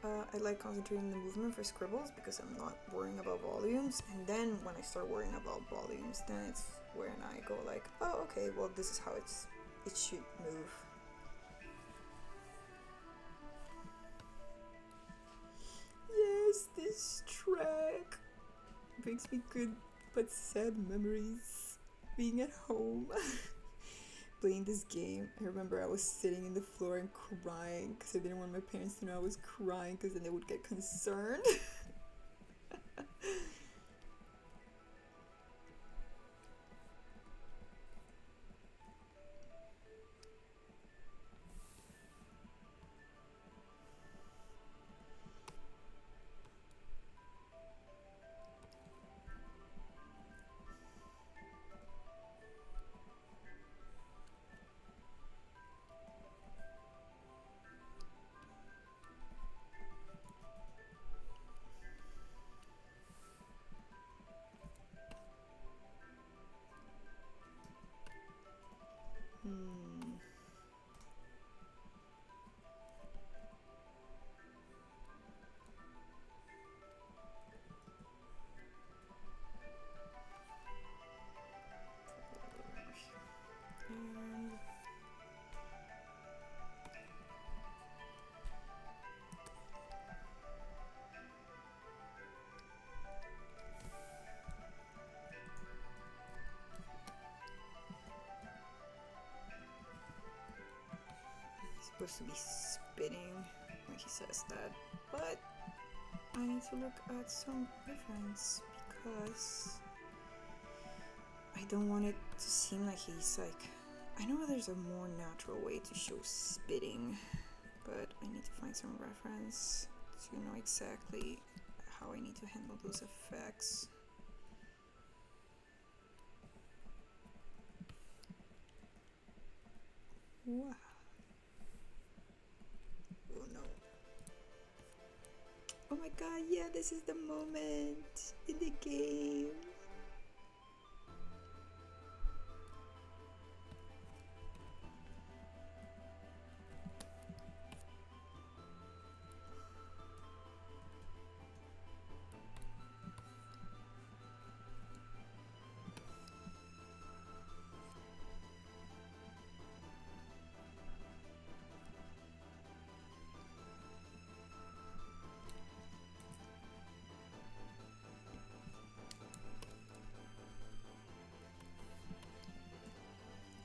I like concentrating on the movement for scribbles because I'm not worrying about volumes, and then when I start worrying about volumes, then it's when I go like, oh okay, well this is how it should move. Yes, this track brings me good but sad memories. Being at home, playing this game. I remember I was sitting in the floor and crying because I didn't want my parents to know I was crying because then they would get concerned. supposed to be spitting when he says that, but I need to look at some reference because I don't want it to seem like he's like... I know there's a more natural way to show spitting, but I need to find some reference to know exactly how I need to handle those effects. Wow. Oh no. Oh my god, yeah, this is the moment in the game.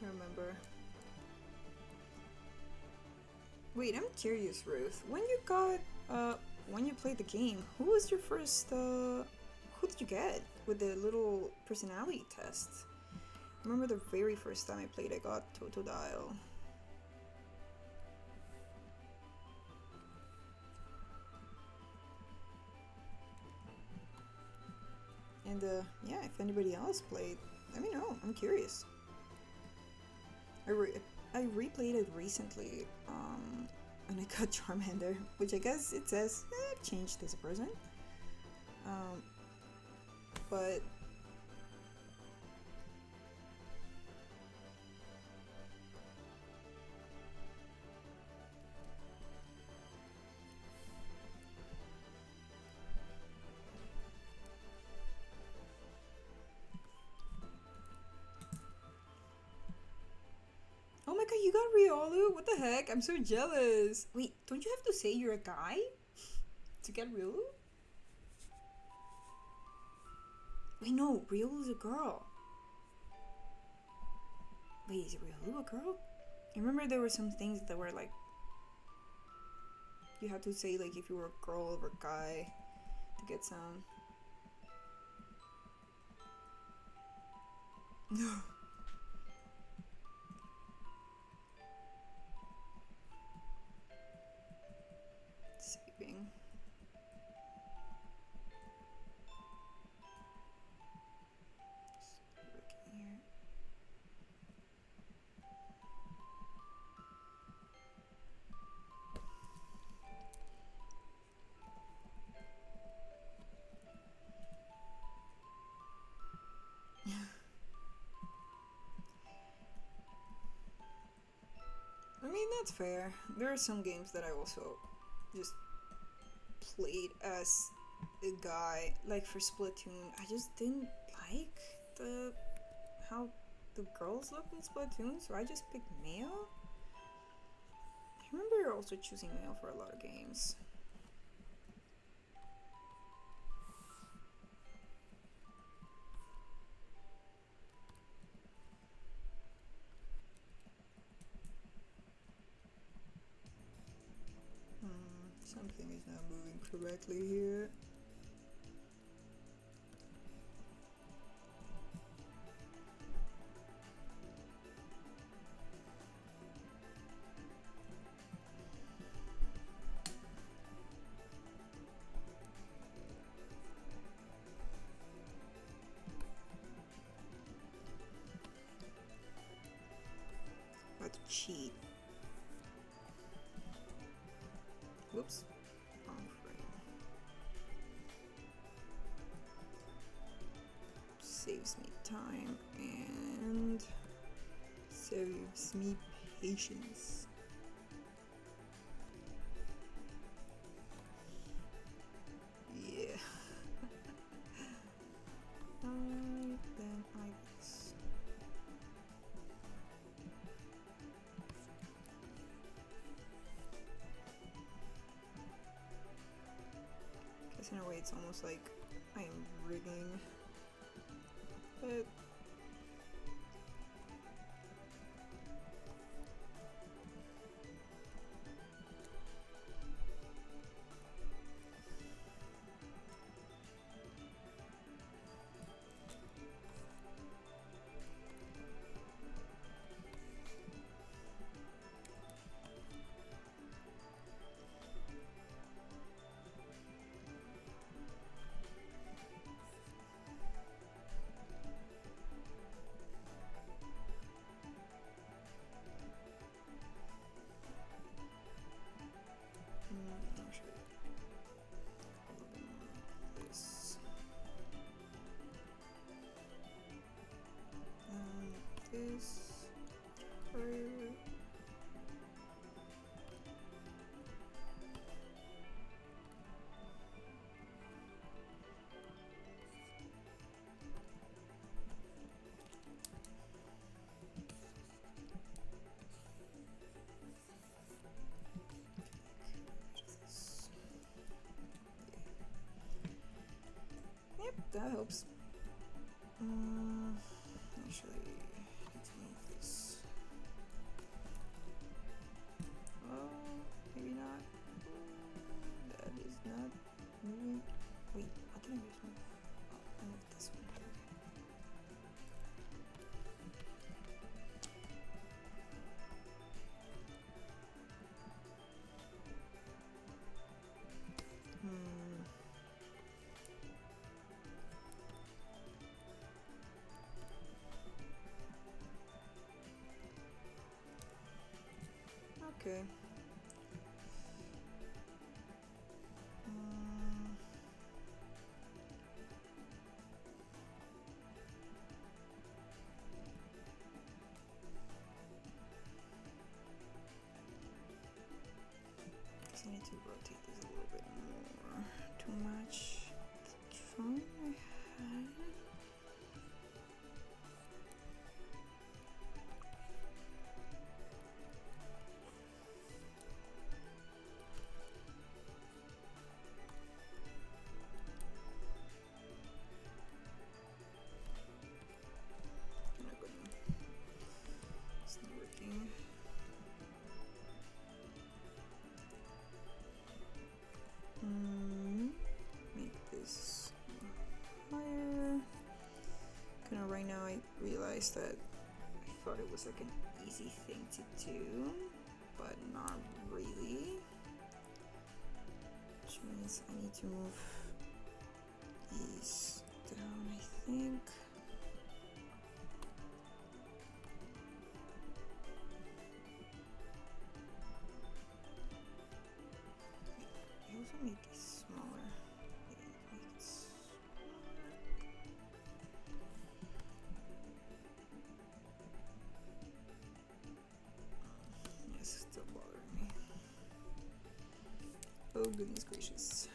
Remember. Wait, I'm curious, Ruth. When you played the game, who was your first, who did you get with the little personality test? I remember the very first time I played, I got Totodile. And, yeah, if anybody else played, let me know. I'm curious. I replayed it recently, and I got Charmander, which I guess it says I've changed as a person. But oh my god, you got Riolu? What the heck? I'm so jealous. Wait, don't you have to say you're a guy to get Riolu? Wait, no, Riolu's a girl. Wait, is Riolu a girl? I remember there were some things that were like... You had to say like if you were a girl or a guy to get some... No. Saving. I mean, that's fair. There are some games that I also just played as a guy. Like for Splatoon, I just didn't like how the girls look in Splatoon, so I just picked male. I remember also choosing male for a lot of games. Something is not moving correctly here. About to cheat. Whoops. Wrong frame. Saves me time and saves me patience. Yeah. Alright, then I guess. In a way, it's almost like I am rigging, but Oops. Actually, I need to move this. Oh, maybe not. That is not moving. Wait, what did I just move? Oh, I moved this one. Okay. I need to rotate this a little bit more. Too much. The drawing I had. I'm not gonna. It's not working. Make this higher. Kinda right now I realized that I thought it was like an easy thing to do, but not really. Which means I need to move these down, I think. I also made these smaller. Yeah, make it smaller. Yes, it's still bothering me. Oh goodness gracious.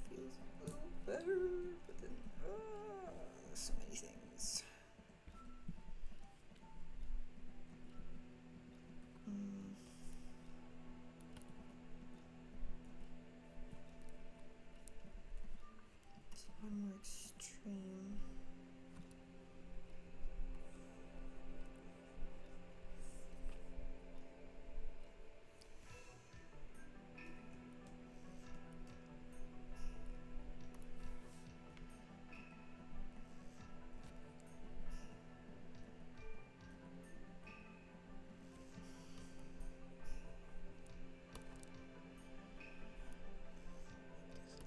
Feels a little better, but then so many things. It's one more extreme.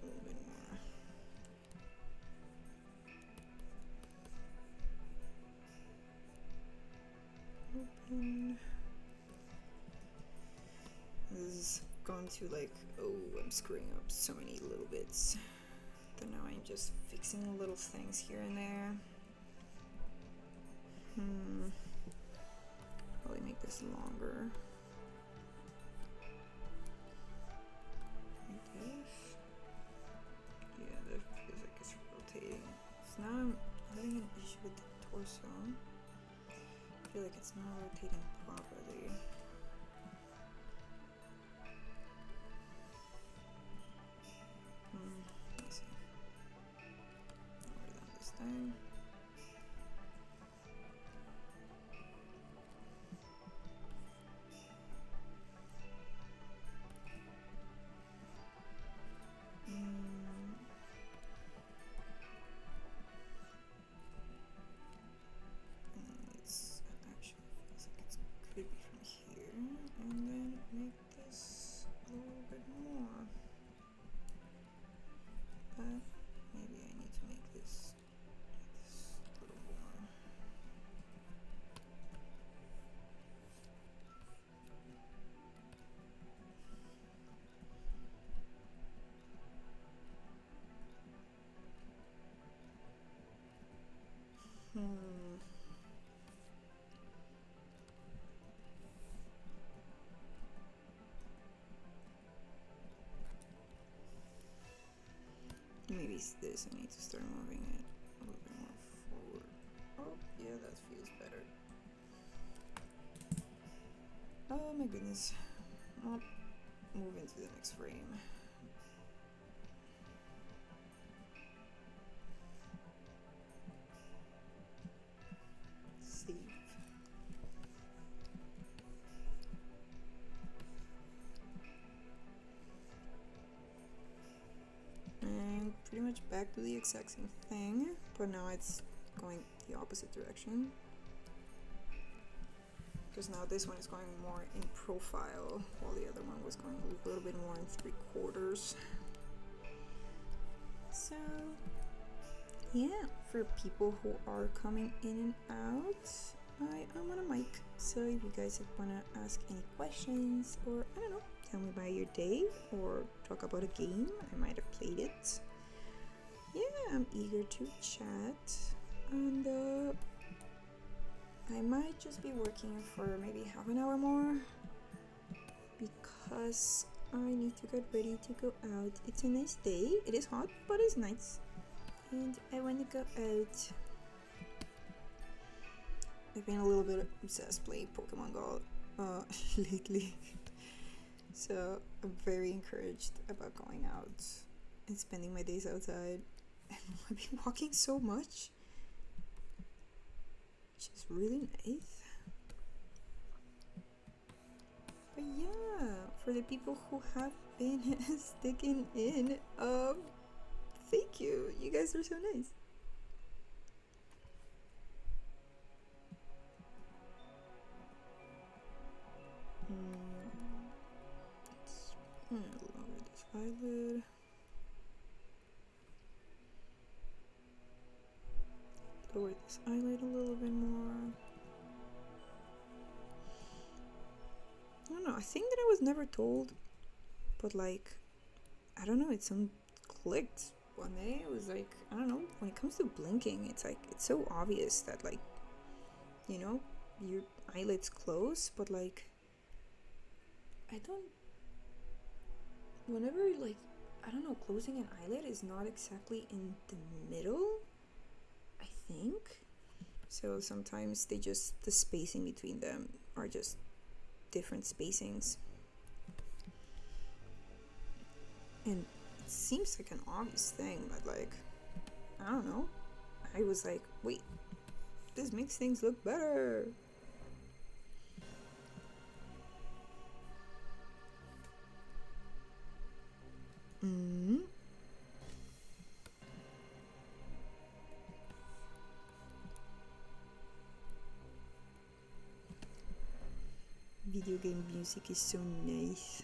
A little bit more. Open. This has gone to like, oh, I'm screwing up so many little bits. Then now I'm just fixing little things here and there. Probably make this longer. Like this. Yeah, that feels like it's rotating. So now I'm having an issue with the torso. I feel like it's not rotating properly. Let's see. Lower down this thing. It actually feels like it's could be place this. I need to start moving it a little bit more forward. Oh, yeah, that feels better. Oh my goodness. I'll move into the next frame. Save. And pretty much back to the exact same thing, but now it's going the opposite direction. Because now this one is going more in profile, while the other one was going a little bit more in 3/4. So, yeah, for people who are coming in and out, I'm on a mic. So if you guys want to ask any questions, or I don't know, tell me about your day, or talk about a game, I might have played it. Yeah, I'm eager to chat, and I might just be working for maybe half an hour more because I need to get ready to go out. It's a nice day. It is hot, but it's nice. And I want to go out. I've been a little bit obsessed playing Pokemon Go lately. So I'm very encouraged about going out and spending my days outside. And I've been walking so much, which is really nice. But yeah, for the people who have been sticking in, thank you. You guys are so nice. Let's lower this eyelid. Lower this eyelid a little bit more. I don't know, I think that I was never told, but like, I don't know, it's clicked one day. It was like, I don't know, when it comes to blinking, it's like, it's so obvious that like, you know, your eyelids close, but like, whenever like, I don't know, closing an eyelid is not exactly in the middle, I think. So sometimes the spacing between them are just different spacings. And it seems like an obvious thing, but like, I don't know. I was like, wait, this makes things look better. Video game music is so nice.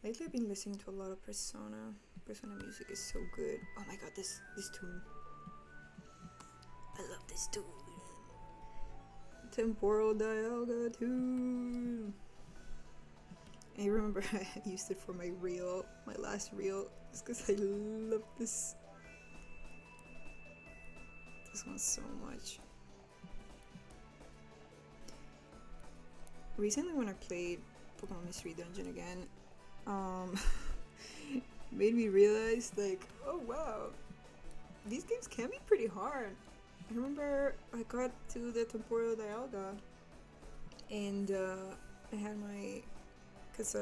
Lately I've been listening to a lot of Persona. Persona music is so good. Oh my god, this tune. I love this tune. Temporal Dialga tune. I remember I used it for my reel, my last reel, just because I love this one so much. Recently when I played Pokemon Mystery Dungeon again, made me realize like, oh wow, these games can be pretty hard. I remember I got to the Temporal Dialga and I had my, because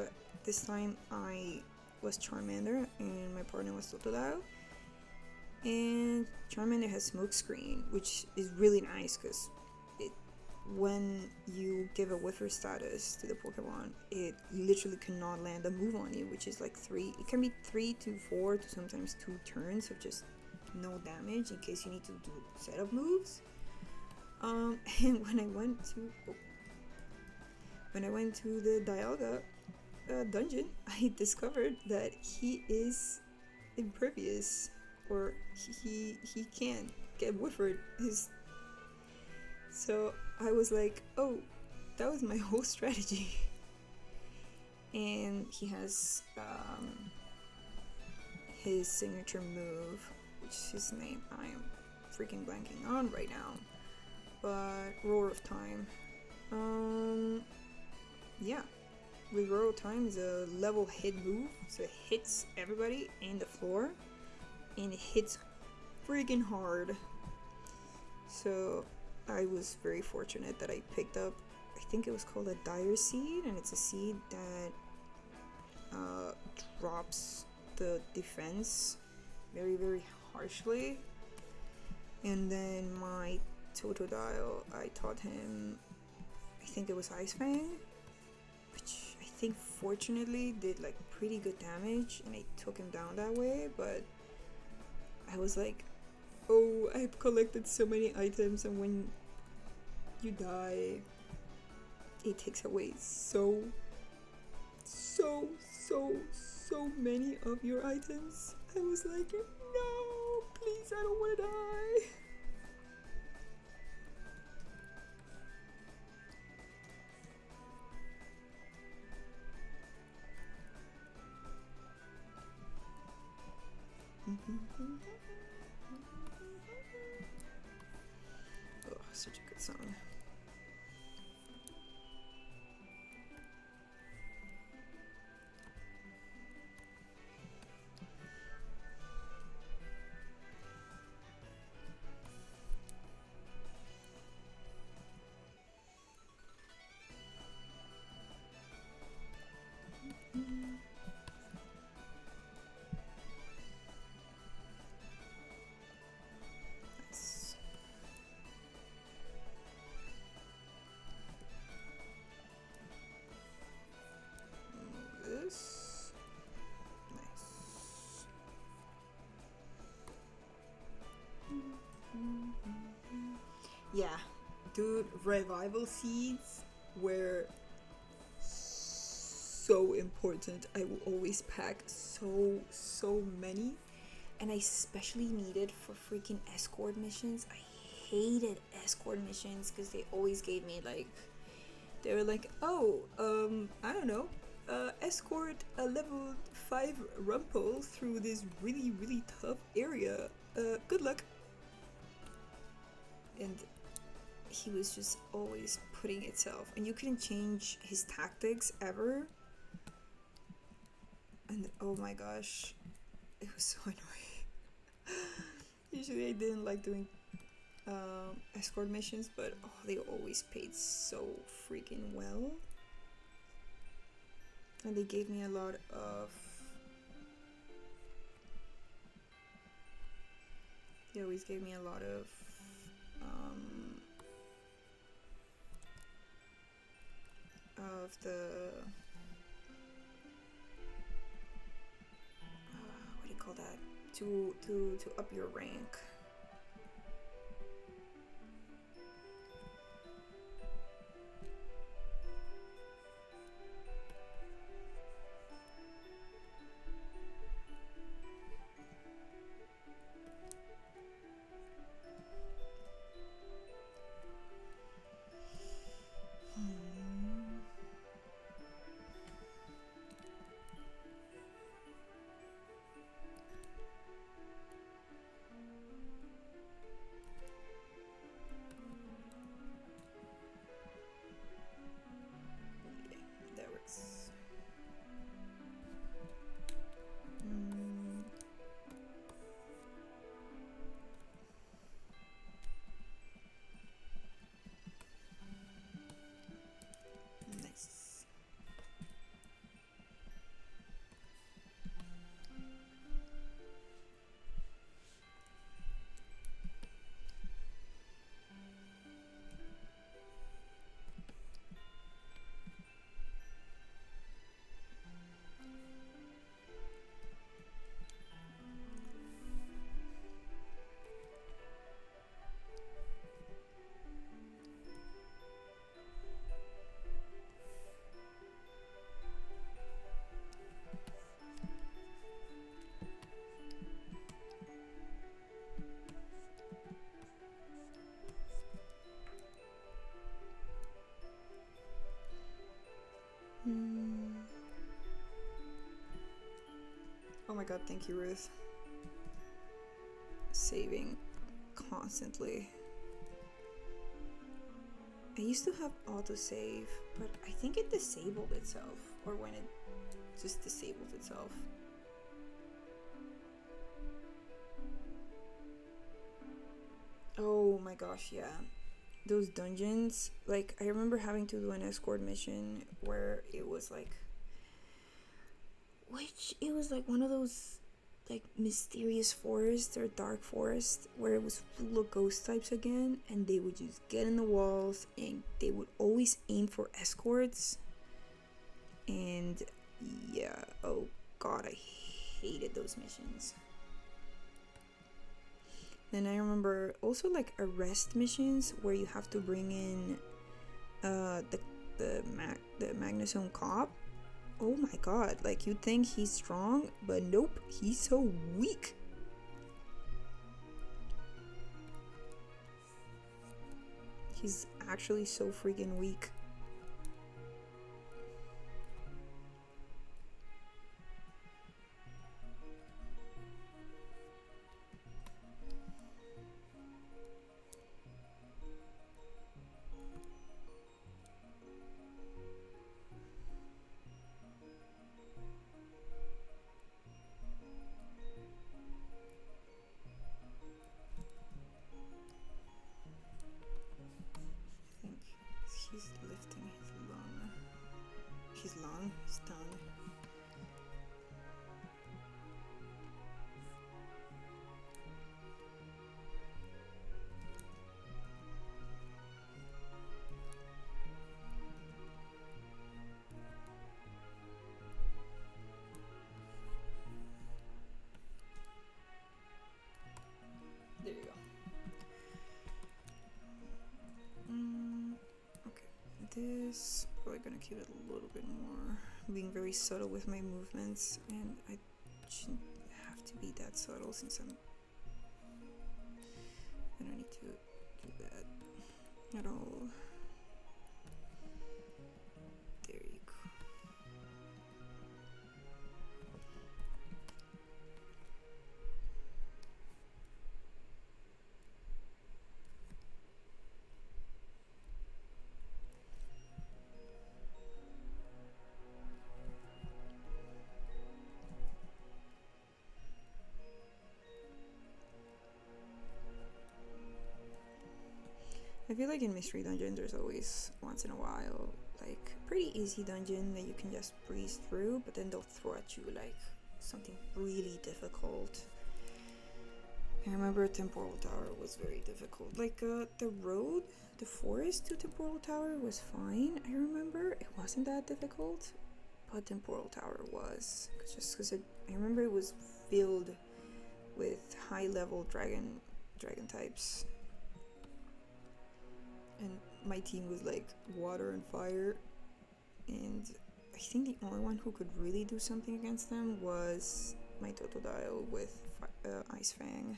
this time I was Charmander and my partner was Totodile, and Charmander has Smokescreen, which is really nice because when you give a whiffer status to the Pokemon, it literally cannot land a move on you, which is like it can be 3 to 4 to sometimes 2 turns of just no damage in case you need to do setup moves. And when I went to the Dialga dungeon, I discovered that he is impervious, or he can't get whiffered. So I was like, oh, that was my whole strategy. And he has his signature move, which is his name I am freaking blanking on right now. But Roar of Time. Yeah. With Roar of Time is a level hit move, so it hits everybody in the floor, and it hits freaking hard. So I was very fortunate that I picked up, I think it was called a Dire Seed, and it's a seed that drops the defense very, very harshly. And then my Totodile, I taught him, I think it was Ice Fang, which I think fortunately did like pretty good damage, and I took him down that way. But I was like, oh, I've collected so many items, and when you die, it takes away so many of your items. I was like, no, please, I don't want to die. Oh, such a good song. Yeah, dude, revival seeds were so important. I will always pack so many, and I especially needed for freaking escort missions. I hated escort missions because they always gave me like, they were like, oh, I don't know, escort a level 5 Rumpel through this really tough area. Good luck. And he was just always putting itself, and you couldn't change his tactics ever. And oh my gosh, it was so annoying. Usually I didn't like doing escort missions, but oh, they always paid so freaking well. And they gave me a lot of, they always gave me a lot of the what do you call that, to up your rank. Oh my god, thank you, Ruth. saving constantly. I used to have autosave, but I think it disabled itself, or when it just disabled itself. Oh my gosh, yeah. Those dungeons, like, I remember having to do an escort mission where it was like, it was like one of those like mysterious forests or dark forest where it was full of ghost types again, and they would just get in the walls and they would always aim for escorts. And yeah, oh god, I hated those missions. Then I remember also like arrest missions where you have to bring in the Magnusome cop. Oh my god, like you'd think he's strong, but nope, he's so weak. He's actually so freaking weak. He's lifting his tongue. There you go. This, probably gonna keep it a little bit more, being very subtle with my movements, and I shouldn't have to be that subtle since I don't need to do that at all. There you go. I feel like in Mystery Dungeon there's always, once in a while, like pretty easy dungeon that you can just breeze through, but then they'll throw at you like something really difficult. I remember Temporal Tower was very difficult. Like the road, the forest to Temporal Tower was fine, I remember. It wasn't that difficult, but Temporal Tower was. Just because I remember it was filled with high level dragon types. And my team was like water and fire, and I think the only one who could really do something against them was my Totodile with Ice Fang.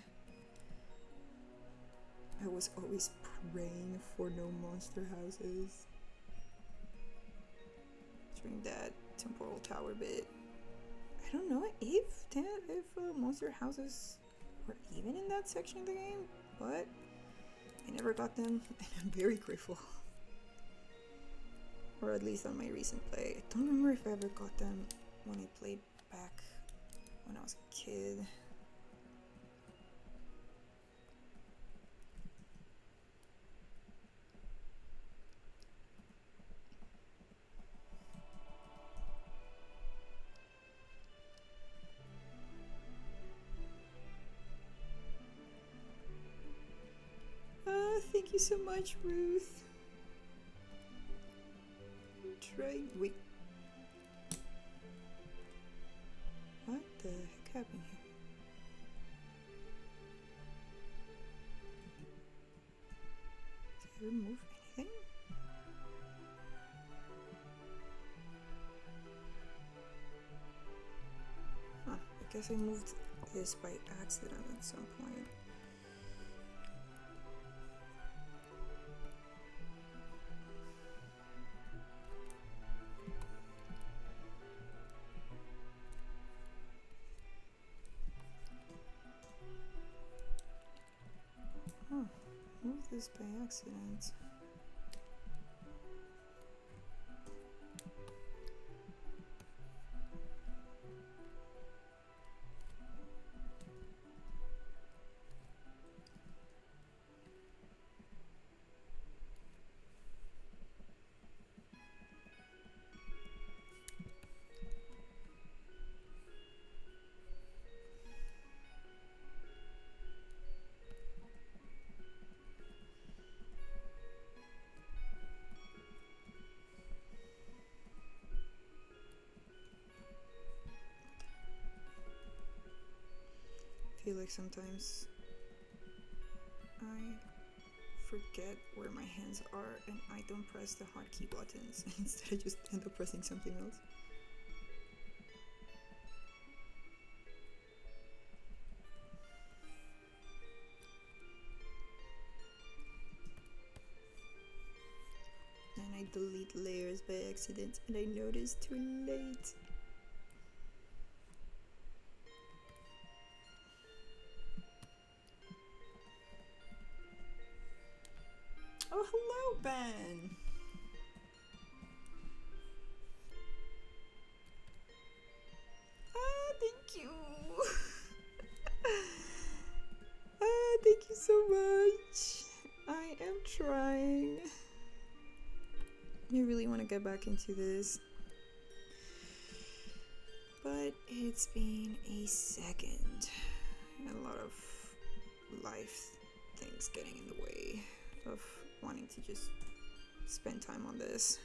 I was always praying for no monster houses during that Temporal Tower bit. I don't know if monster houses were even in that section of the game, but I never got them, and I'm very grateful. Or at least on my recent play. I don't remember if I ever got them when I played back when I was a kid. Thank you so much, Ruth. Wait. What the heck happened here? Did I remove anything? Huh, I guess I moved this by accident at some point. this by accident. I feel like sometimes I forget where my hands are and I don't press the hotkey buttons. Instead I just end up pressing something else. And I delete layers by accident and I notice too late. Oh, hello, Ben! Ah, thank you! Ah, thank you so much! I am trying. I really want to get back into this. But it's been a second. A lot of life things getting in the way of wanting to just spend time on this.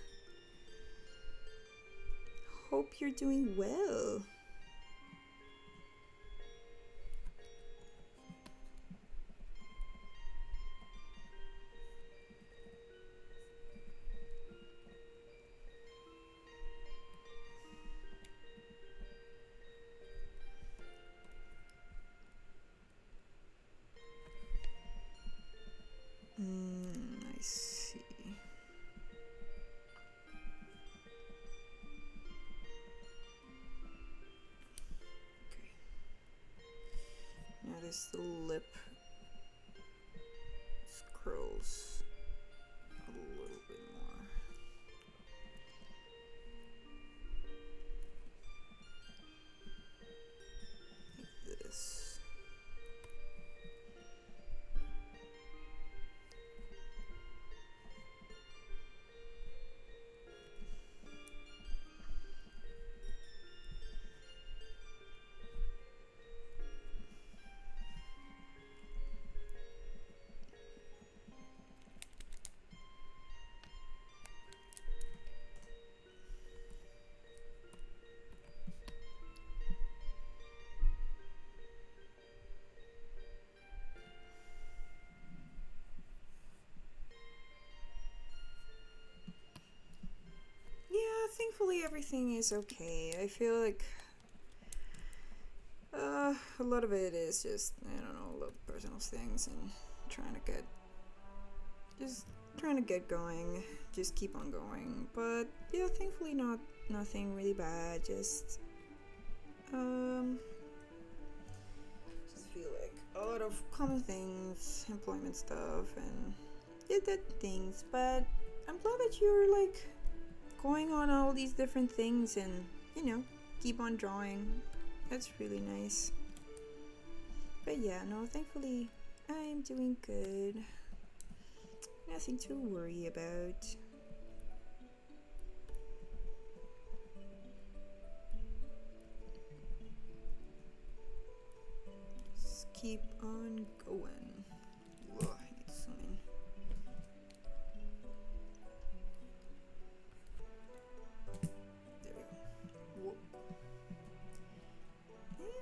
Hope you're doing well. I see. Okay. Now this lip scrolls a little bit more. Like this. Thankfully everything is okay. I feel like a lot of it is just, I don't know, a lot of personal things and trying to get going, just keep on going. But yeah, thankfully nothing really bad, just feel like a lot of common things, employment stuff and that things, but I'm glad that you're like going on all these different things and, you know, keep on drawing. That's really nice. But yeah, no, thankfully I'm doing good. Nothing to worry about. Just keep on going. Whoa, I need to zoom in. There we go. Whoa.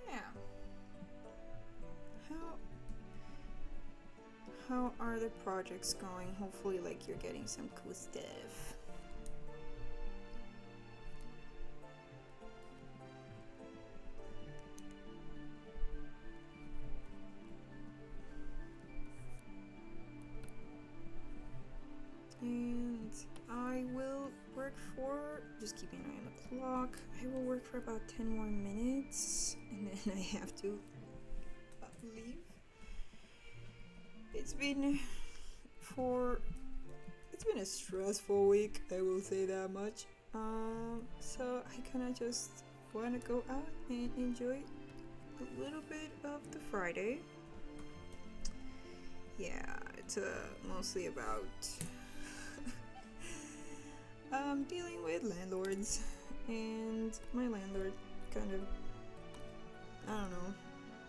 Yeah. How are the projects going? Hopefully, like, you're getting some cool stuff. And I will work for, just keeping an eye on the clock, I will work for about 10 more minutes and then I have to leave. It's been for it's been a stressful week, I will say that much. So I kind of just want to go out and enjoy a little bit of the Friday. Yeah, it's mostly about dealing with landlords, and my landlord kind of, I don't know,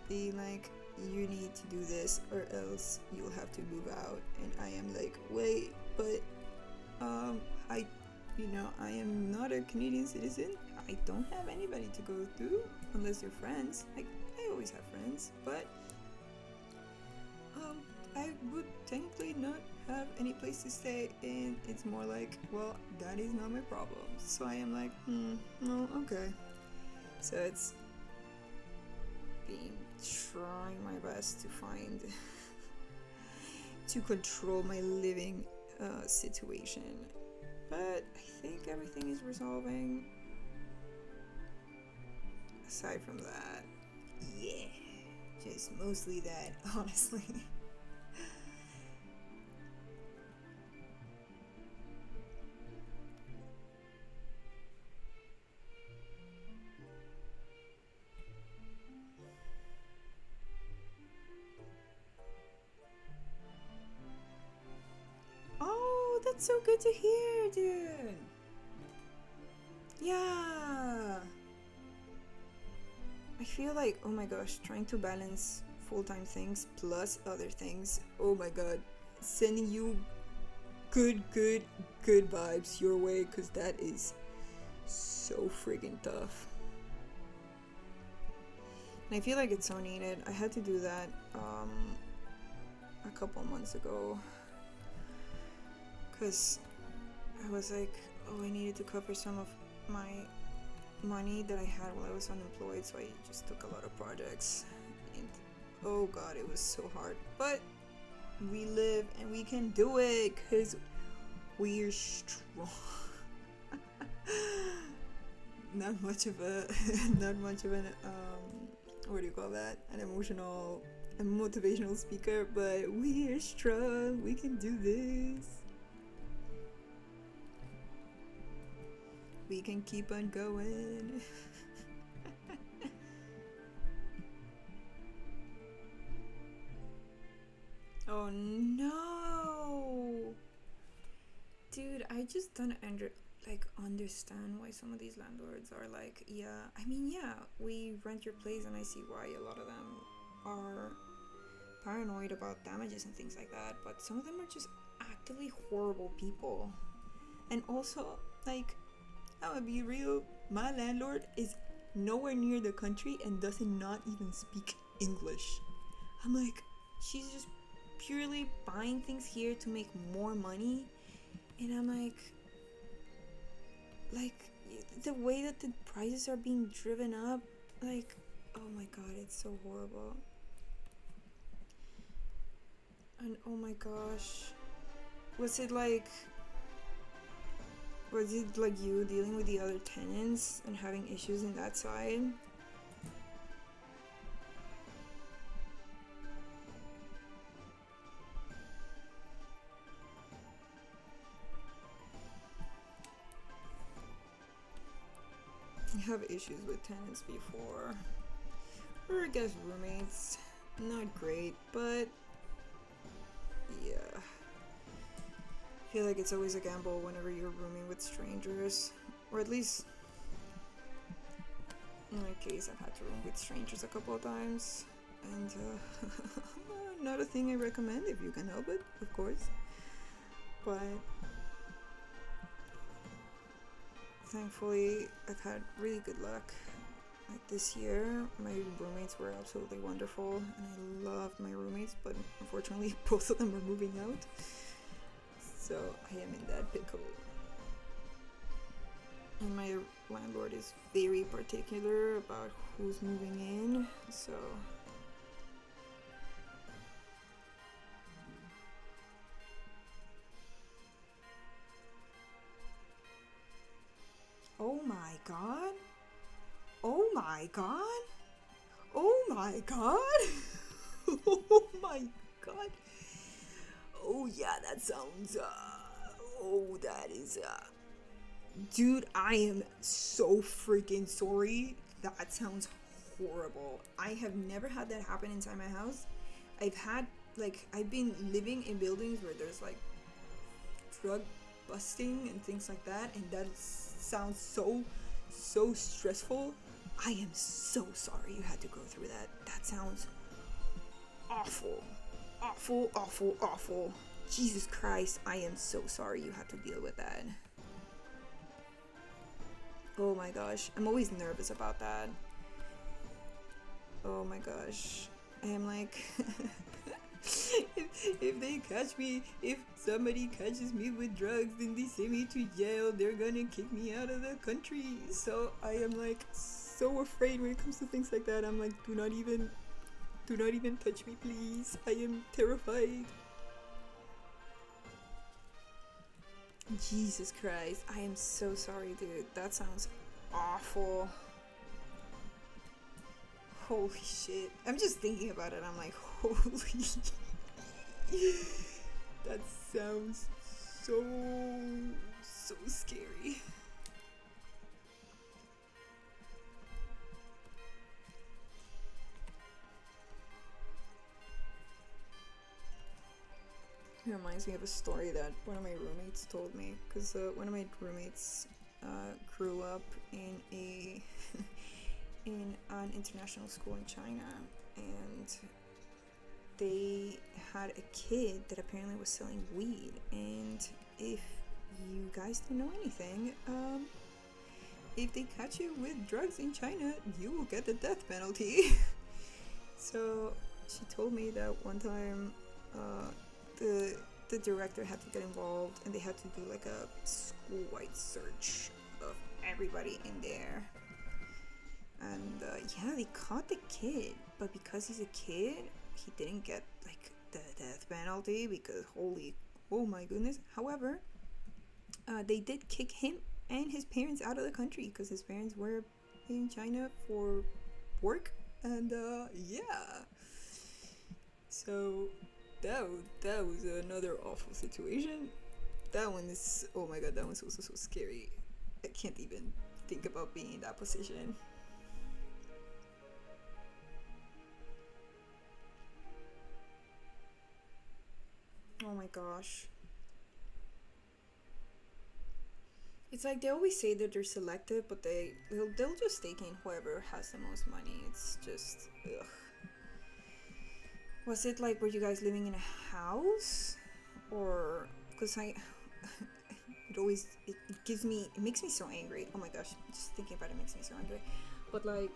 being like, you need to do this or else you'll have to move out. And I am like, wait, but I am not a Canadian citizen. I don't have anybody to go through unless you're friends. Like, I always have friends, but I would technically not have any place to stay, and it's more like, well, that is not my problem. So I am like, no, okay. So it's trying my best to find to control my living situation, but I think everything is resolving. Aside from that, yeah, just mostly that, honestly. Oh, that's so good to hear, dude. Yeah. I feel like, oh my gosh, trying to balance full-time things plus other things. Oh my god. Sending you good vibes your way, because that is so friggin' tough. And I feel like it's so needed. I had to do that a couple months ago, because I was like, oh, I needed to cover some of my money that I had while I was unemployed, so I just took a lot of projects, and oh god, it was so hard. But we live and we can do it, because we're strong. not much of an what do you call that, an emotional and motivational speaker, but we're strong, we can do this. We can keep on going. Oh no! Dude, I just don't understand why some of these landlords are like, yeah, I mean, yeah, we rent your place and I see why a lot of them are paranoid about damages and things like that, but some of them are just actively horrible people. And also, like, I'm gonna be real, my landlord is nowhere near the country and does not even speak English. I'm like, she's just purely buying things here to make more money, and I'm like the way that the prices are being driven up, like, oh my god, it's so horrible. And oh my gosh, was it like you dealing with the other tenants and having issues in that side? I have issues with tenants before, or I guess roommates. Not great, but yeah. I feel like it's always a gamble whenever you're rooming with strangers, or at least in my case, I've had to room with strangers a couple of times, and not a thing I recommend if you can help it, of course. But thankfully, I've had really good luck. Like this year, my roommates were absolutely wonderful, and I loved my roommates, but unfortunately, both of them are moving out. So I am in that pickle. And my landlord is very particular about who's moving in, so oh my god. Oh my god. Oh my god. Oh my god. Oh yeah, that sounds. Oh, that is. Dude, I am so freaking sorry. That sounds horrible. I have never had that happen inside my house. I've had I've been living in buildings where there's like drug busting and things like that, and that sounds so stressful. I am so sorry you had to go through that. That sounds awful. Awful, awful, awful. Jesus Christ, I am so sorry you had to deal with that. Oh my gosh, I'm always nervous about that. Oh my gosh. I am like, if they catch me, if somebody catches me with drugs and they send me to jail, they're gonna kick me out of the country. So I am like so afraid when it comes to things like that. I'm like, do not even touch me, please. I am terrified. Jesus Christ, I am so sorry, dude. That sounds awful. Holy shit. I'm just thinking about it. I'm like, holy. That sounds so scary. It reminds me of a story that one of my roommates told me, because one of my roommates grew up in a in an international school in China, and they had a kid that apparently was selling weed. And if you guys don't know anything, if they catch you with drugs in China, you will get the death penalty. So she told me that one time the director had to get involved, and they had to do like a school-wide search of everybody in there. And yeah, they caught the kid, but because he's a kid, he didn't get like the death penalty, because oh my goodness. However, they did kick him and his parents out of the country, because his parents were in China for work. And yeah, so that was another awful situation. That one is, oh my god, that one's also so scary. I can't even think about being in that position. Oh my gosh. It's like they always say that they're selective, but they'll just take in whoever has the most money. It's just ugh. Was it like, were you guys living in a house, or because it makes me so angry. Oh my gosh, just thinking about it makes me so angry. But like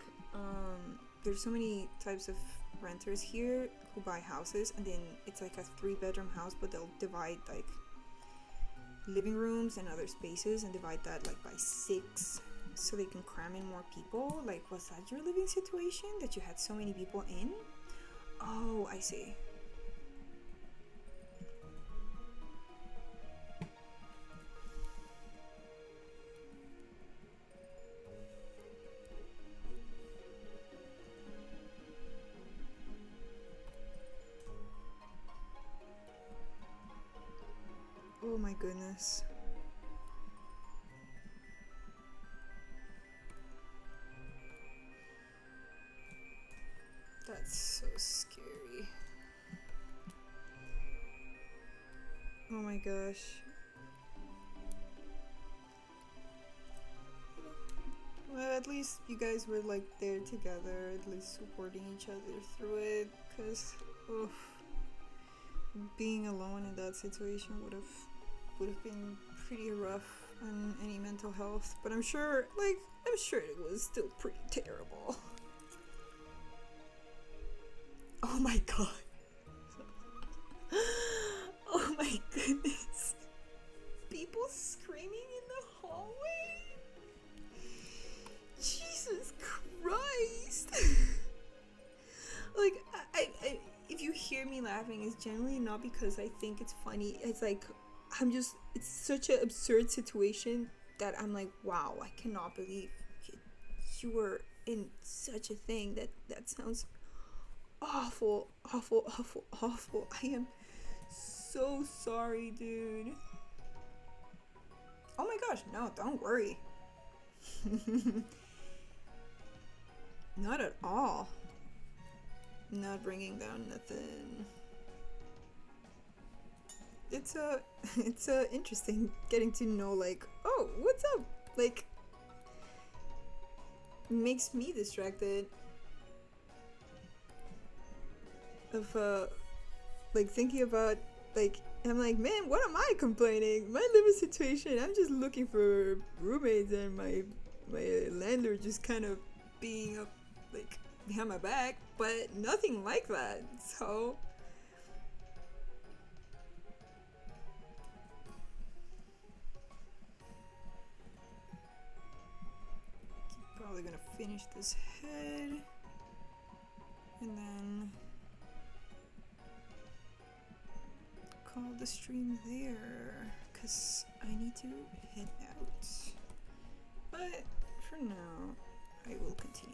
there's so many types of renters here who buy houses, and then it's like a 3-bedroom house, but they'll divide like living rooms and other spaces and divide that like by 6, so they can cram in more people. Like, was that your living situation, that you had so many people in? Oh, I see. Oh my goodness. That's so scary. Oh my gosh. Well, at least you guys were like there together, at least supporting each other through it, because being alone in that situation would have been pretty rough on any mental health. But I'm sure it was still pretty terrible. Oh my god. Oh my goodness. People screaming in the hallway? Jesus Christ. Like, I if you hear me laughing, it's generally not because I think it's funny. It's like, it's such an absurd situation that I'm like, wow, I cannot believe you were in such a thing. That sounds awful, awful, awful, awful. I am so sorry, dude. Oh my gosh, no, don't worry. Not at all. Not bringing down nothing. It's it's interesting getting to know, like, oh, what's up? Like, makes me distracted of like thinking about, like, I'm like, man, what am I complaining? My living situation, I'm just looking for roommates, and my landlord just kind of being up, like, behind my back, but nothing like that. So probably gonna finish this head and then call the stream there, because I need to head out. But for now, I will continue.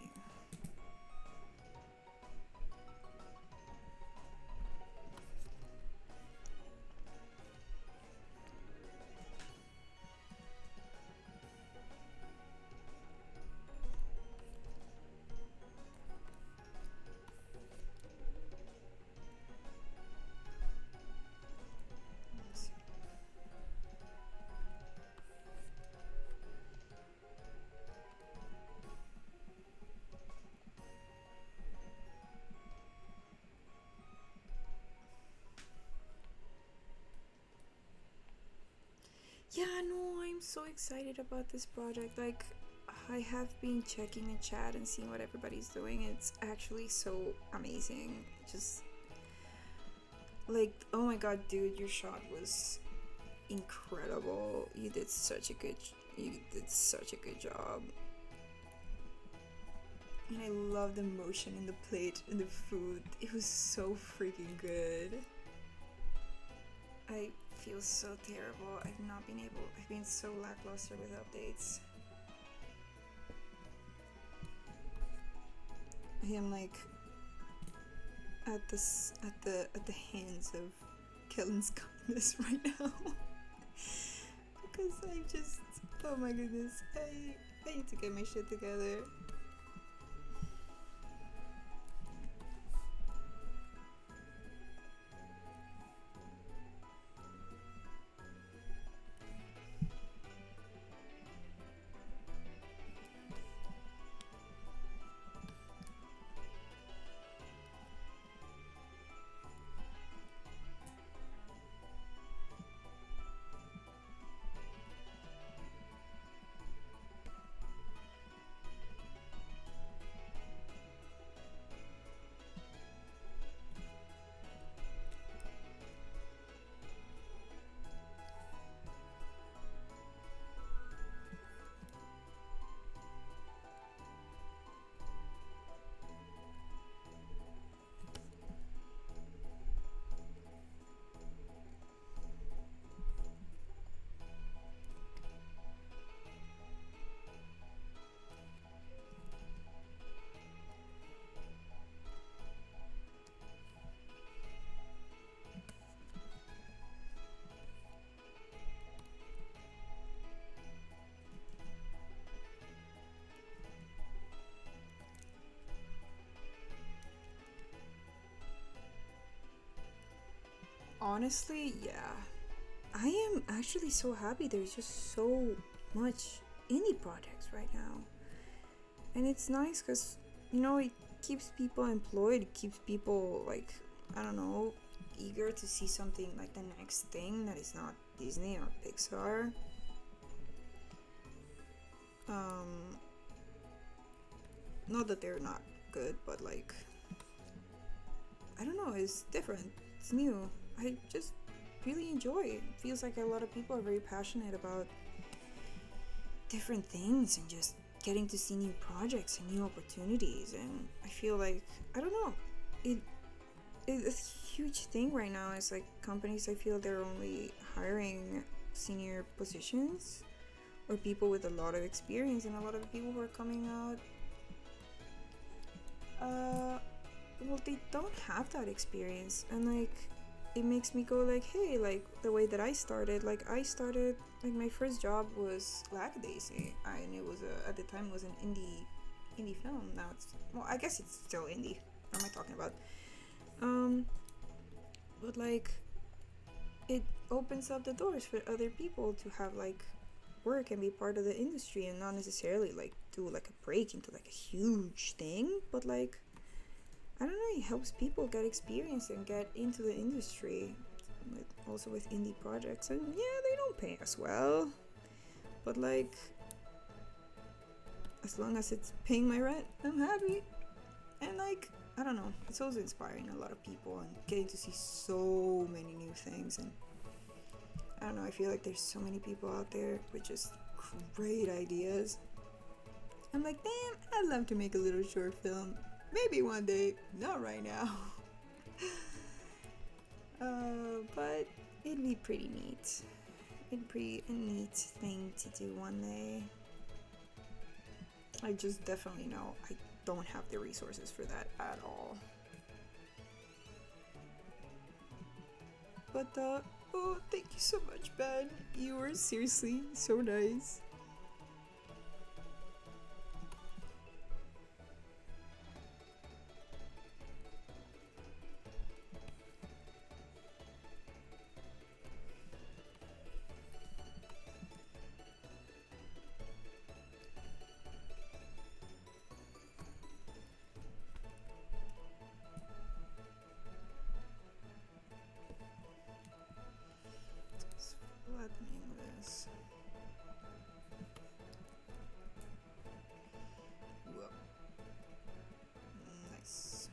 Yeah, no, I'm so excited about this project. Like, I have been checking the chat and seeing what everybody's doing. It's actually so amazing. Just like, oh my god, dude, your shot was incredible. You did such a good job. And I love the motion in the plate and the food. It was so freaking good. I feel so terrible. I've been so lackluster with updates. I am like at the hands of Kellan's kindness right now. Because I just, oh my goodness, I need to get my shit together. Honestly, yeah. I am actually so happy there's just so much indie projects right now. And it's nice because, you know, it keeps people employed, it keeps people, like, I don't know, eager to see something like the next thing that is not Disney or Pixar. Not that they're not good, but like, I don't know, it's different, it's new. I just really enjoy it. It feels like a lot of people are very passionate about different things and just getting to see new projects and new opportunities. And I feel like, I don't know, it's a huge thing right now. It's like companies, I feel they're only hiring senior positions or people with a lot of experience, and a lot of the people who are coming out, well, they don't have that experience. And like, it makes me go like, hey, like the way that I started, like my first job was Lackadaisy, and it was at the time it was an indie film. Now it's, well, I guess it's still indie. What am I talking about? But like it opens up the doors for other people to have like work and be part of the industry, and not necessarily like do like a break into like a huge thing, but like I don't know, it helps people get experience and get into the industry, like also with indie projects. And yeah, they don't pay as well, but like as long as it's paying my rent, I'm happy. And like I don't know, it's also inspiring a lot of people and getting to see so many new things. And I don't know, I feel like there's so many people out there with just great ideas. I'm like, damn, I'd love to make a little short film. Maybe one day, not right now. But it'd be pretty neat. It'd be a neat thing to do one day. I just definitely know I don't have the resources for that at all. But oh, thank you so much, Ben. You were seriously so nice. Flattening this. Whoa. Nice.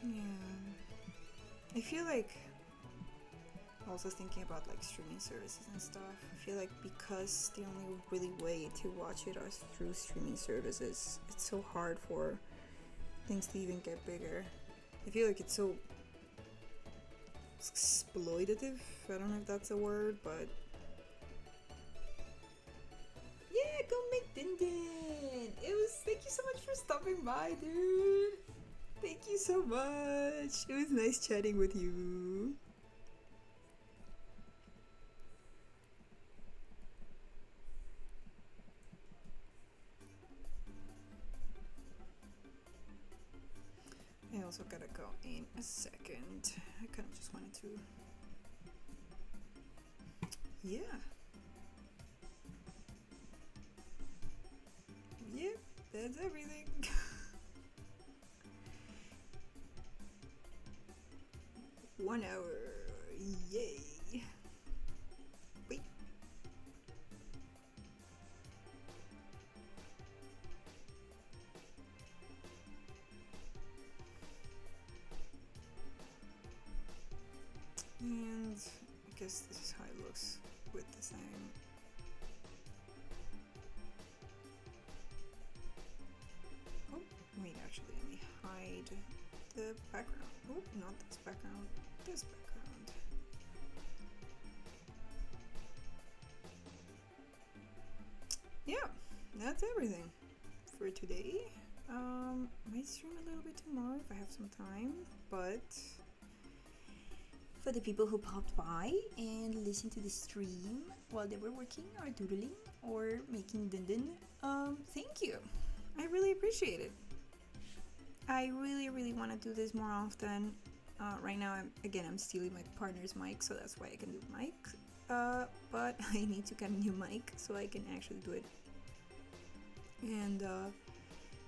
Yeah. I feel like also thinking about like streaming services and stuff. I feel like because the only really way to watch it is through streaming services, it's so hard for things to even get bigger. I feel like it's so exploitative. I don't know if that's a word, but yeah, go make Din Din. It was, thank you so much for stopping by, dude. Thank you so much. It was nice chatting with you. I also gotta go in a second. I kind of just wanted to. Yeah. Yep, that's everything. One hour. Yay. Wait. And I guess this is how it looks with the same. Oh, wait, actually, let me hide the background. Oh, not this background, this background. Yeah, that's everything for today. Might stream a little bit tomorrow if I have some time, but for the people who popped by and listened to the stream while they were working or doodling or making Din Din, thank you. I really appreciate it. I really want to do this more often. Right now, I'm stealing my partner's mic, so that's why I can do mic. But I need to get a new mic so I can actually do it. And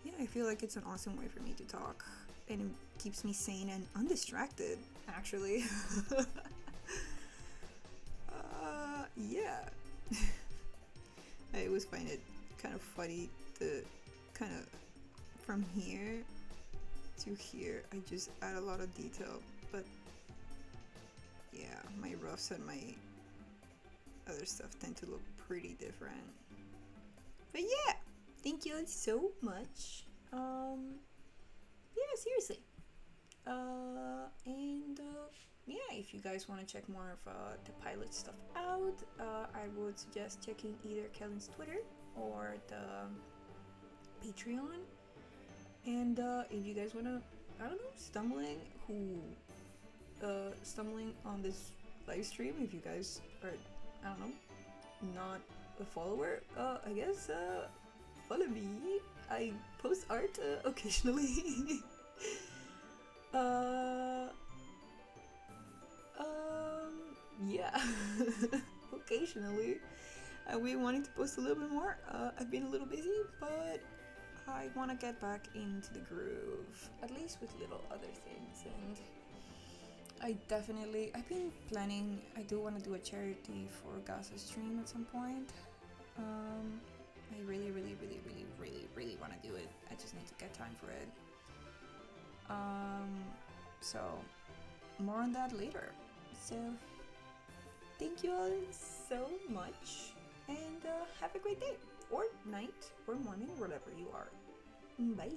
yeah, I feel like it's an awesome way for me to talk, and it keeps me sane and undistracted, actually. Yeah. I always find it kind of funny to kind of from here to here, I just add a lot of detail, but yeah, my roughs and my other stuff tend to look pretty different. But yeah, thank you so much. Yeah, seriously. And yeah, if you guys want to check more of the pilot stuff out, I would suggest checking either Kellan's Twitter or the Patreon. And if you guys want to, I don't know, stumbling on this live stream, if you guys are, I don't know, not a follower, I guess follow me. I post art occasionally. Yeah, occasionally. I've been wanting to post a little bit more. I've been a little busy, but I want to get back into the groove, at least with little other things. And I've been planning, I do want to do a charity for Gaza stream at some point. I really want to do it. I just need to get time for it. So more on that later. So thank you all so much, and have a great day, or night, or morning, wherever you are. Bye!